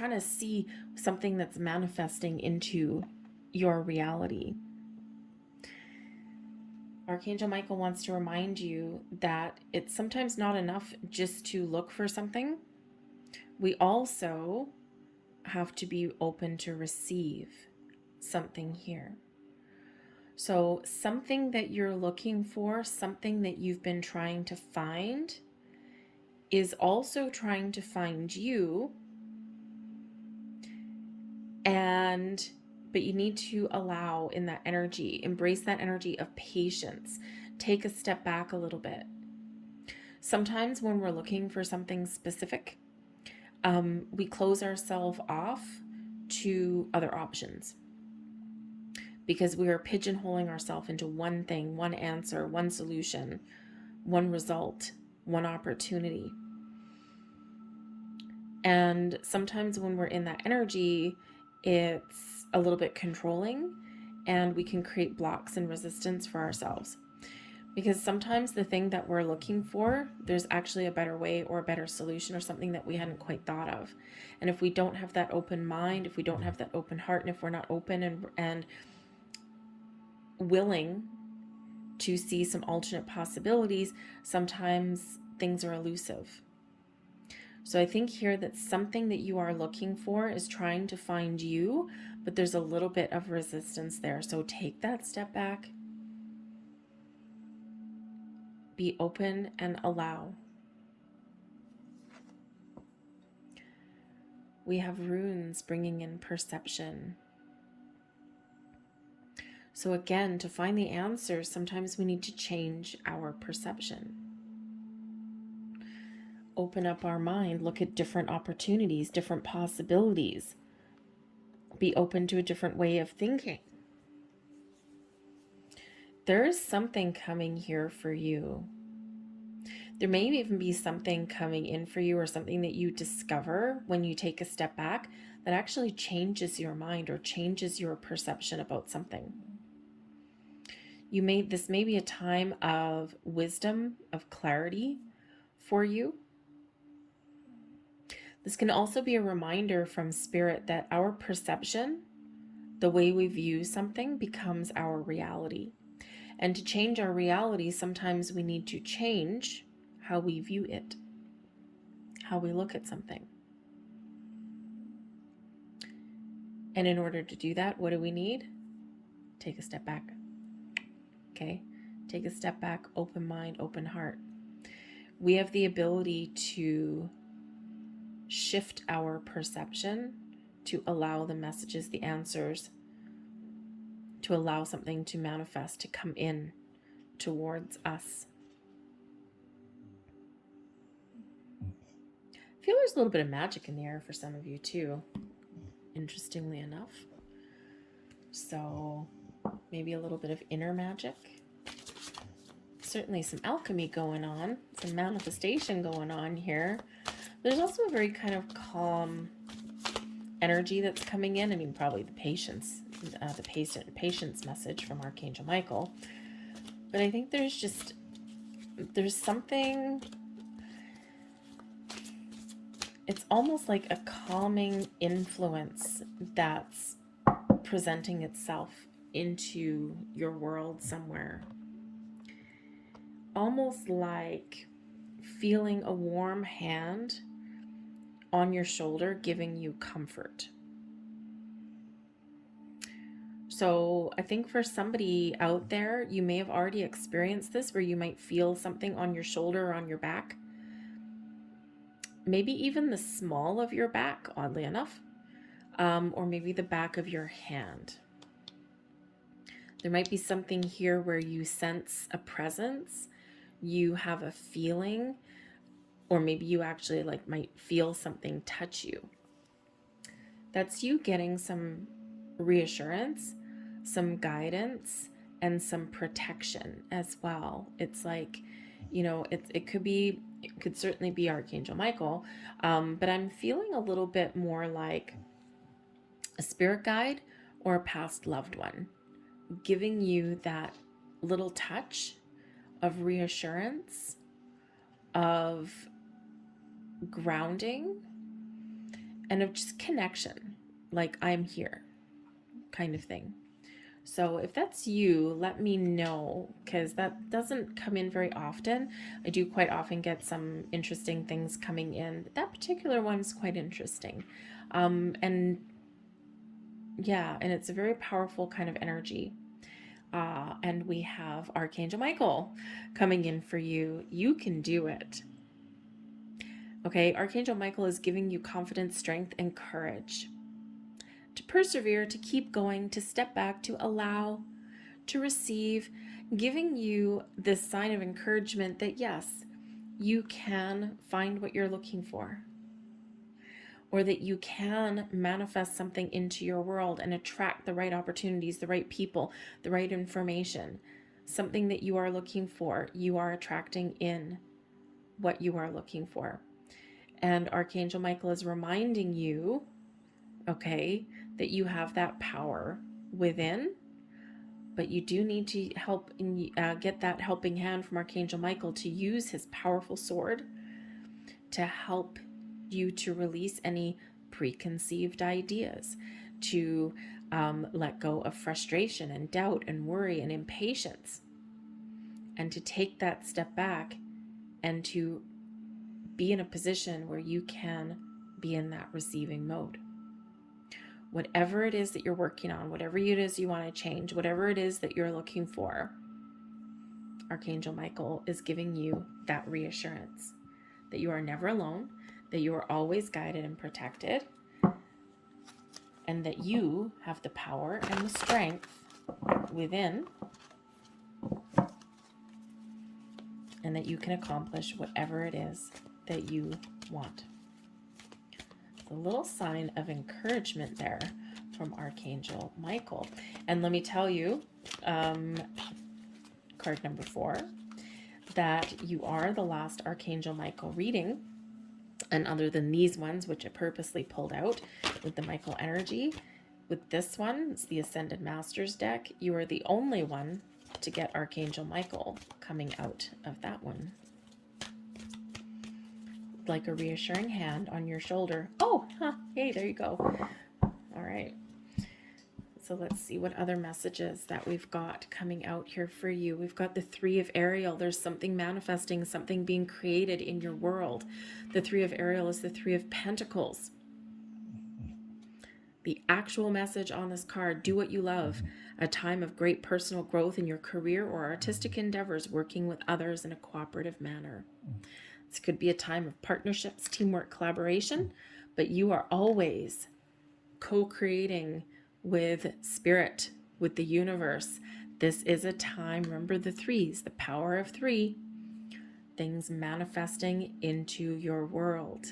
to see something that's manifesting into your reality. Archangel Michael wants to remind you that it's sometimes not enough just to look for something. We also have to be open to receive something here. So something that you're looking for, something that you've been trying to find, is also trying to find you. But you need to allow in that energy, embrace that energy of patience. Take a step back a little bit. Sometimes when we're looking for something specific, we close ourselves off to other options. because we are pigeonholing ourselves into one thing, one answer, one solution, one result, one opportunity. And sometimes when we're in that energy, it's a little bit controlling, and we can create blocks and resistance for ourselves. Because sometimes the thing that we're looking for, there's actually a better way or a better solution or something that we hadn't quite thought of. And if we don't have that open mind, if we don't have that open heart, and if we're not open and willing to see some alternate possibilities, sometimes things are elusive. So I think here that something that you are looking for is trying to find you, but there's a little bit of resistance there. So take that step back. Be open and allow. We have runes bringing in perception. So again, to find the answers, sometimes we need to change our perception. Open up our mind, look at different opportunities, different possibilities. Be open to a different way of thinking. There is something coming here for you. There may even be something coming in for you, or something that you discover when you take a step back that actually changes your mind or changes your perception about something. This may be a time of wisdom, of clarity for you. This can also be a reminder from Spirit that our perception, the way we view something, becomes our reality. And to change our reality, sometimes we need to change how we view it, how we look at something. And in order to do that, what do we need? Take a step back. Okay? Take a step back, open mind, open heart. We have the ability to shift our perception, to allow the messages, the answers, to allow something to manifest, to come in towards us. I feel there's a little bit of magic in the air for some of you too, interestingly enough. So maybe a little bit of inner magic. Certainly some alchemy going on, some manifestation going on here. There's also a very kind of calm energy that's coming in. I mean, probably the patience message from Archangel Michael. But I think there's something, it's almost like a calming influence that's presenting itself into your world somewhere. Almost like feeling a warm hand on your shoulder giving you comfort. So I think for somebody out there, you may have already experienced this, where you might feel something on your shoulder or on your back. Maybe even the small of your back, oddly enough, or maybe the back of your hand. There might be something here where you sense a presence, you have a feeling, or maybe you actually might feel something touch you. That's you getting some reassurance, some guidance, and some protection as well. It's like, it could certainly be Archangel Michael, but I'm feeling a little bit more like a spirit guide or a past loved one, giving you that little touch of reassurance, of grounding, and of just connection, like I'm here kind of thing. So if that's you, let me know, because that doesn't come in very often. I do quite often get some interesting things coming in. That particular one's quite interesting. And it's a very powerful kind of energy. And we have Archangel Michael coming in for you. You can do it. Okay, Archangel Michael is giving you confidence, strength, and courage to persevere, to keep going, to step back, to allow, to receive, giving you this sign of encouragement that yes, you can find what you're looking for. or that you can manifest something into your world and attract the right opportunities, the right people, the right information, something that you are looking for. You are attracting in what you are looking for. And Archangel Michael is reminding you, okay, that you have that power within, but you do need to get that helping hand from Archangel Michael to use his powerful sword to help you to release any preconceived ideas, to let go of frustration and doubt and worry and impatience, and to take that step back and to be in a position where you can be in that receiving mode. Whatever it is that you're working on, whatever it is you want to change, whatever it is that you're looking for, Archangel Michael is giving you that reassurance that you are never alone, that you are always guided and protected, and that you have the power and the strength within, and that you can accomplish whatever it is that you want. A little sign of encouragement there from Archangel Michael. And let me tell you, card number 4, that you are the last Archangel Michael reading. And other than these ones, which I purposely pulled out with the Michael energy, with this one, it's the Ascended Masters deck, you are the only one to get Archangel Michael coming out of that one. Like a reassuring hand on your shoulder. Oh, hey, there you go. All right. So let's see what other messages that we've got coming out here for you. We've got the 3 of Ariel. There's something manifesting, something being created in your world. The 3 of Ariel is the 3 of Pentacles. The actual message on this card, do what you love. A time of great personal growth in your career or artistic endeavors, working with others in a cooperative manner. This could be a time of partnerships, teamwork, collaboration, but you are always co-creating with spirit, with the universe. This is a time, remember the 3s, the power of 3, things manifesting into your world.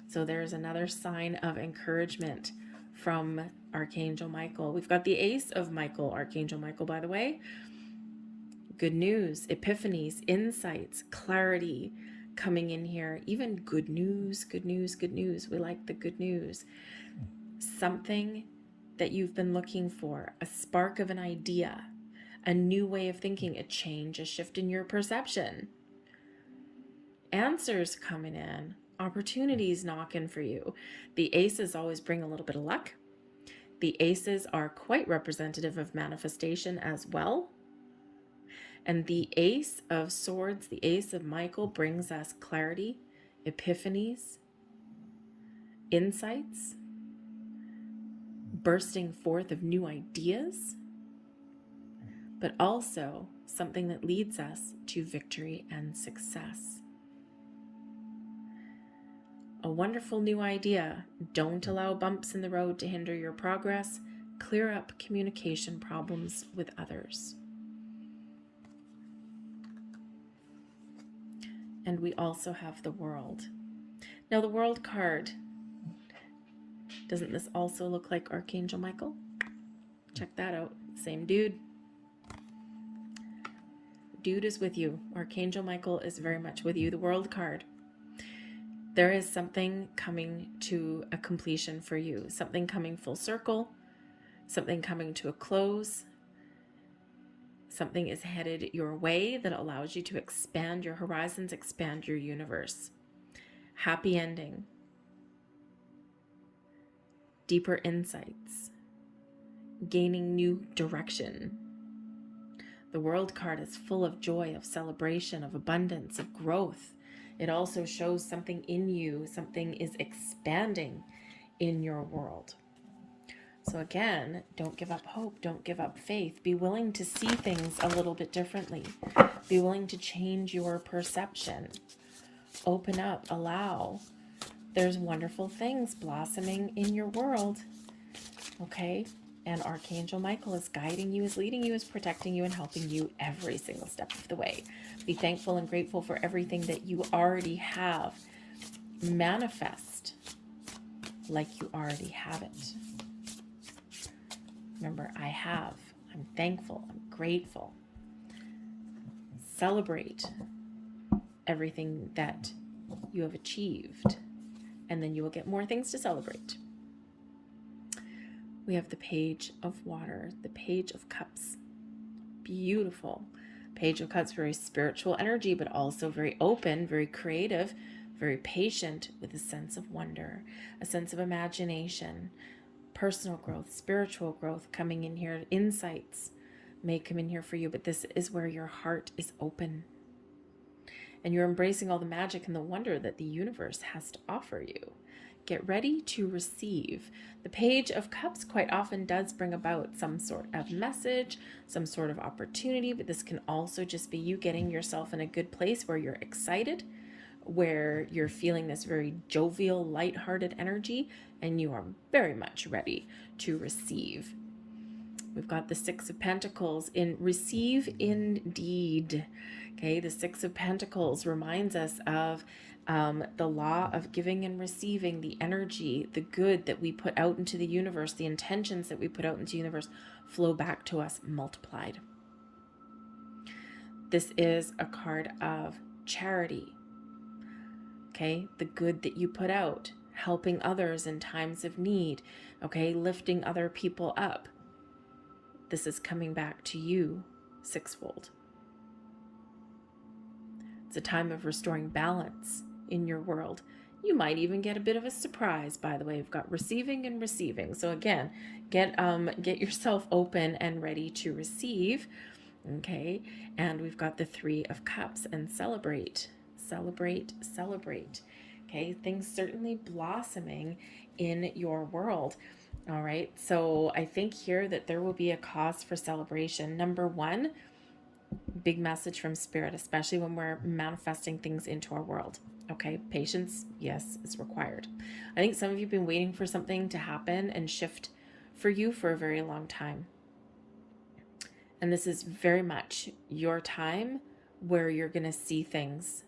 So there's another sign of encouragement from Archangel Michael. We've got the Ace of Michael, Archangel Michael, by the way. Good news, epiphanies, insights, clarity coming in here. Even good news, good news, good news. We like the good news. Something that you've been looking for, a spark of an idea, a new way of thinking, a change, a shift in your perception. Answers coming in, opportunities knocking for you. The aces always bring a little bit of luck. The aces are quite representative of manifestation as well. And the Ace of Swords, the Ace of Michael, brings us clarity, epiphanies, insights, bursting forth of new ideas, but also something that leads us to victory and success. A wonderful new idea. Don't allow bumps in the road to hinder your progress. Clear up communication problems with others. And we also have the World. Now the World card, doesn't this also look like Archangel Michael? Check that out. Same dude. Dude is with you. Archangel Michael is very much with you. The World card. There is something coming to a completion for you. Something coming full circle. Something coming to a close. Something is headed your way that allows you to expand your horizons, expand your universe. Happy ending. Deeper insights. Gaining new direction. The World card is full of joy, of celebration, of abundance, of growth. It also shows something in you, something is expanding in your world. So again, don't give up hope, don't give up faith. Be willing to see things a little bit differently. Be willing to change your perception. Open up, allow. There's wonderful things blossoming in your world. Okay? And Archangel Michael is guiding you, is leading you, is protecting you, and helping you every single step of the way. Be thankful and grateful for everything that you already have. Manifest like you already have it. Remember, I have. I'm thankful. I'm grateful. Celebrate everything that you have achieved, and then you will get more things to celebrate. We have the Page of Water, the Page of Cups. Beautiful. Page of Cups, very spiritual energy, but also very open, very creative, very patient, with a sense of wonder, a sense of imagination, personal growth, spiritual growth coming in here. Insights may come in here for you, but this is where your heart is open and you're embracing all the magic and the wonder that the universe has to offer you. Get ready to receive. The Page of Cups quite often does bring about some sort of message, some sort of opportunity, but this can also just be you getting yourself in a good place where you're excited, where you're feeling this very jovial, lighthearted energy, and you are very much ready to receive. We've got the Six of Pentacles in receive indeed. Okay, the Six of Pentacles reminds us of the law of giving and receiving, the energy, the good that we put out into the universe, the intentions that we put out into the universe flow back to us multiplied. This is a card of charity. Okay, the good that you put out, helping others in times of need, okay, lifting other people up. This is coming back to you sixfold. It's a time of restoring balance in your world. You might even get a bit of a surprise, by the way. We've got receiving and receiving. So again, get yourself open and ready to receive. Okay, and we've got the Three of Cups and celebrate, celebrate, celebrate. Okay, things certainly blossoming in your world. All right, so I think here that there will be a cause for celebration. Number one, big message from Spirit, especially when we're manifesting things into our world. Okay, patience, yes, is required. I think some of you have been waiting for something to happen and shift for you for a very long time. And this is very much your time where you're going to see things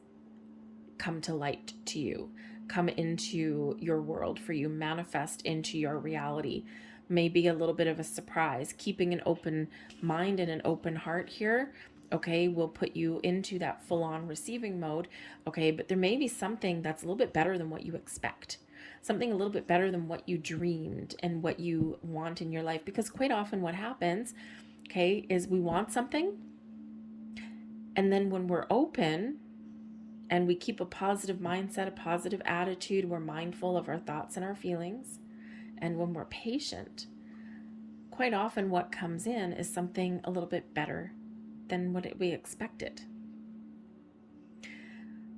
come to light to you, come into your world for you, manifest into your reality. Maybe a little bit of a surprise. Keeping an open mind and an open heart here, okay, will put you into that full-on receiving mode, okay, but there may be something that's a little bit better than what you expect, something a little bit better than what you dreamed and what you want in your life, because quite often what happens, okay, is we want something, and then when we're open and we keep a positive mindset, a positive attitude, we're mindful of our thoughts and our feelings, and when we're patient, quite often what comes in is something a little bit better than what we expected.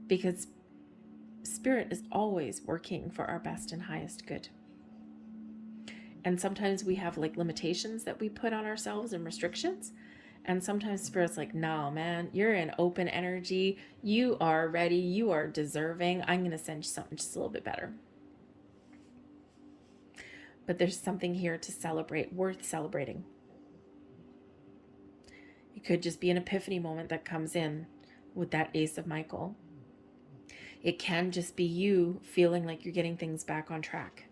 Because Spirit is always working for our best and highest good. And sometimes we have like limitations that we put on ourselves and restrictions. And sometimes Spirit's like, no, man, you're in open energy. You are ready. You are deserving. I'm going to send you something just a little bit better. But there's something here to celebrate, worth celebrating. It could just be an epiphany moment that comes in with that Ace of Michael. It can just be you feeling like you're getting things back on track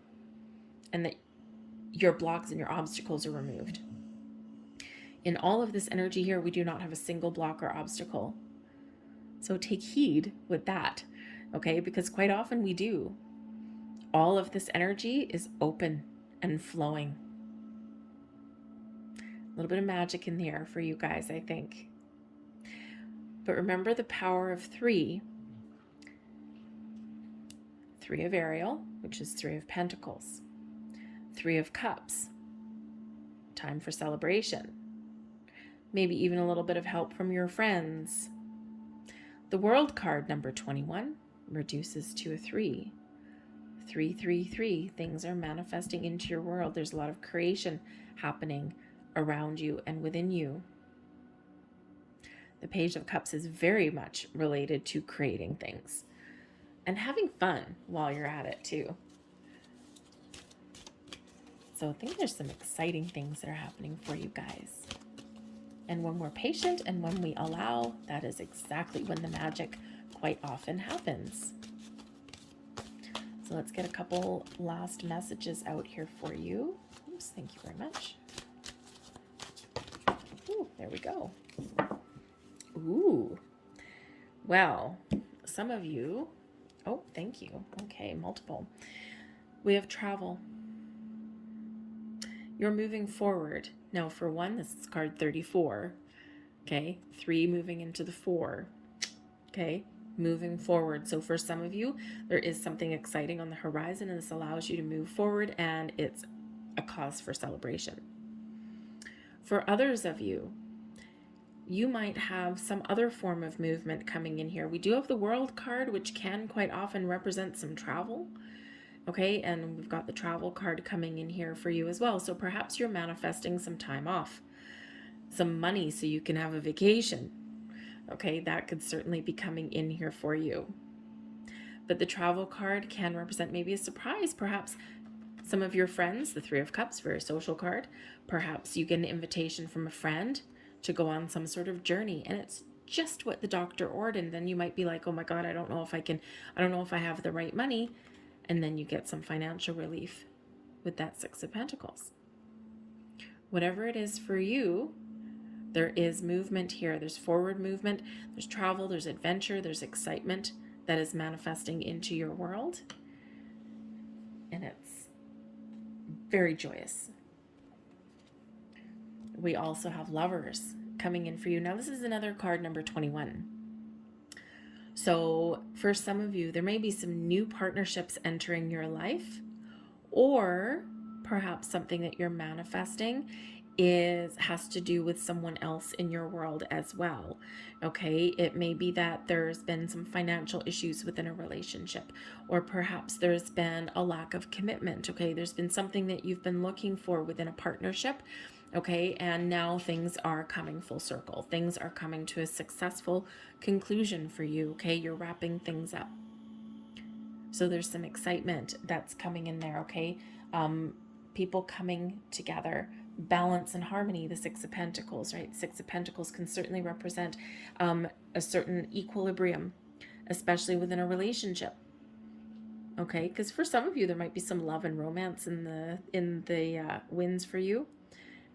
and that your blocks and your obstacles are removed. In all of this energy here, we do not have a single block or obstacle. So take heed with that, okay? Because quite often we do. All of this energy is open and flowing. A little bit of magic in the air for you guys, I think. But remember the power of three. Three of Ariel, which is Three of Pentacles. Three of Cups. Time for celebration. Maybe even a little bit of help from your friends. The World card, number 21, reduces to a 3. 3, 3, 3. Things are manifesting into your world. There's a lot of creation happening around you and within you. The Page of Cups is very much related to creating things and having fun while you're at it too. So I think there's some exciting things that are happening for you guys. And when we're patient and when we allow, that is exactly when the magic quite often happens. So let's get a couple last messages out here for you. Oops, thank you very much. Ooh, there we go. Ooh. Well, some of you, oh, thank you. Okay, multiple. We have travel. You're moving forward. Now, for one, this is card 34. Okay, 3 moving into the 4. Okay, moving forward. So for some of you, there is something exciting on the horizon, and this allows you to move forward, and it's a cause for celebration. For others of you, you might have some other form of movement coming in here. We do have the World card, which can quite often represent some travel. Okay, and we've got the travel card coming in here for you as well. So perhaps you're manifesting some time off, some money so you can have a vacation. Okay, that could certainly be coming in here for you. But the travel card can represent maybe a surprise. Perhaps some of your friends, the 3 of Cups, very social card. Perhaps you get an invitation from a friend to go on some sort of journey, and it's just what the doctor ordered. And then you might be like, oh my God, I don't know if I have the right money. And then you get some financial relief with that 6 of Pentacles. Whatever it is for you, there is movement here. There's forward movement, there's travel, there's adventure, there's excitement that is manifesting into your world. And it's very joyous. We also have Lovers coming in for you. Now, this is another card, number 21. So for some of you, there may be some new partnerships entering your life, or perhaps something that you're manifesting has to do with someone else in your world as well. Okay, it may be that there's been some financial issues within a relationship, or perhaps there's been a lack of commitment. Okay, there's been something that you've been looking for within a partnership. Okay, and now things are coming full circle. Things are coming to a successful conclusion for you. Okay, you're wrapping things up. So there's some excitement that's coming in there. Okay, people coming together, balance and harmony, the 6 of Pentacles, right? 6 of Pentacles can certainly represent a certain equilibrium, especially within a relationship. Okay, because for some of you, there might be some love and romance in the winds for you.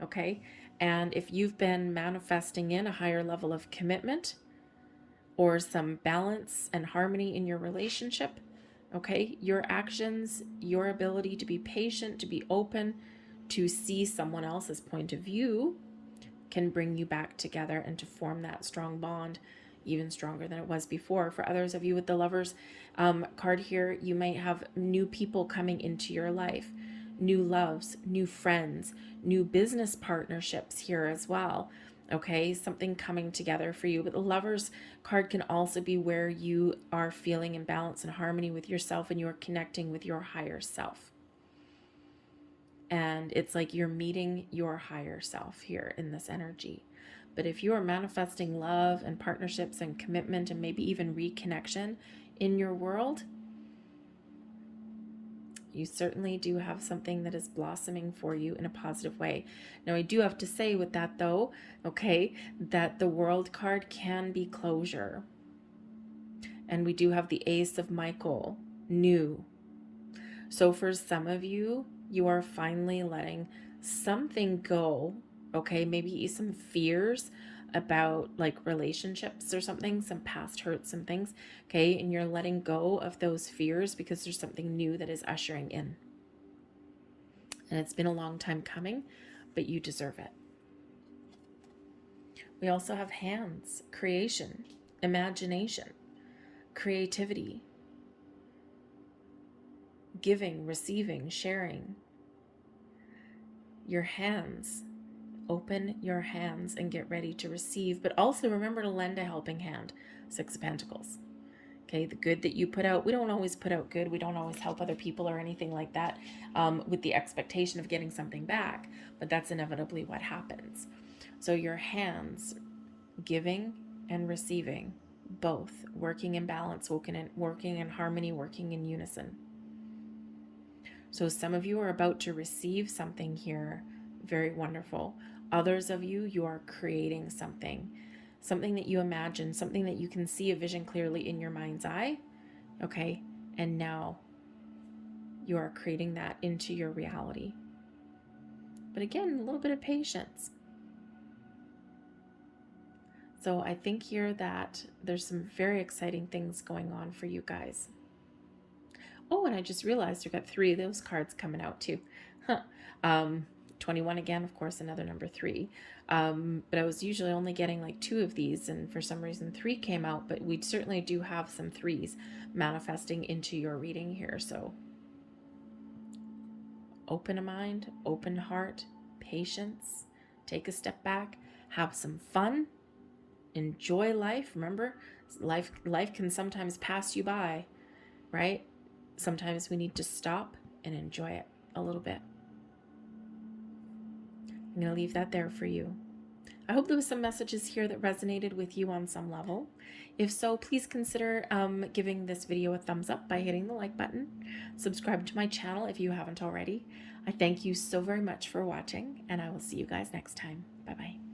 Okay, and if you've been manifesting in a higher level of commitment or some balance and harmony in your relationship, okay, your actions, your ability to be patient, to be open, to see someone else's point of view can bring you back together and to form that strong bond, even stronger than it was before. For others of you with the Lovers card here, you might have new people coming into your life, new loves, new friends, new business partnerships here as well. Okay, something coming together for you. But the Lovers card can also be where you are feeling in balance and harmony with yourself, and you're connecting with your higher self. And it's like you're meeting your higher self here in this energy. But if you are manifesting love and partnerships and commitment and maybe even reconnection in your world, you certainly do have something that is blossoming for you in a positive way. Now, I do have to say with that though, okay, that the World card can be closure. And we do have the Ace of Michael, new. So for some of you, you are finally letting something go, okay? Maybe some fears about like relationships or something, some past hurts, some things, okay? And you're letting go of those fears because there's something new that is ushering in. And it's been a long time coming, but you deserve it. We also have hands, creation, imagination, creativity, giving, receiving, sharing. Your hands, open your hands and get ready to receive, but also remember to lend a helping hand. 6 of Pentacles. Okay, the good that you put out, we don't always put out good. We don't always help other people or anything like that with the expectation of getting something back, but that's inevitably what happens. So your hands, giving and receiving, both working in balance, working in harmony, working in unison. So some of you are about to receive something here, very wonderful. Others of you, you are creating something that you imagine, something that you can see a vision clearly in your mind's eye. Okay, and now you are creating that into your reality. But again, a little bit of patience. So I think here that there's some very exciting things going on for you guys. Oh, and I just realized I got 3 of those cards coming out too. Huh. 21 again, of course, another number 3. But I was usually only getting like 2 of these, and for some reason 3 came out, but we certainly do have some 3s manifesting into your reading here. So open a mind, open heart, patience, take a step back, have some fun, enjoy life. Remember, life can sometimes pass you by, right? Sometimes we need to stop and enjoy it a little bit. I'm going to leave that there for you. I hope there was some messages here that resonated with you on some level. If so, please consider giving this video a thumbs up by hitting the like button. Subscribe to my channel if you haven't already. I thank you so very much for watching, and I will see you guys next time. Bye-bye.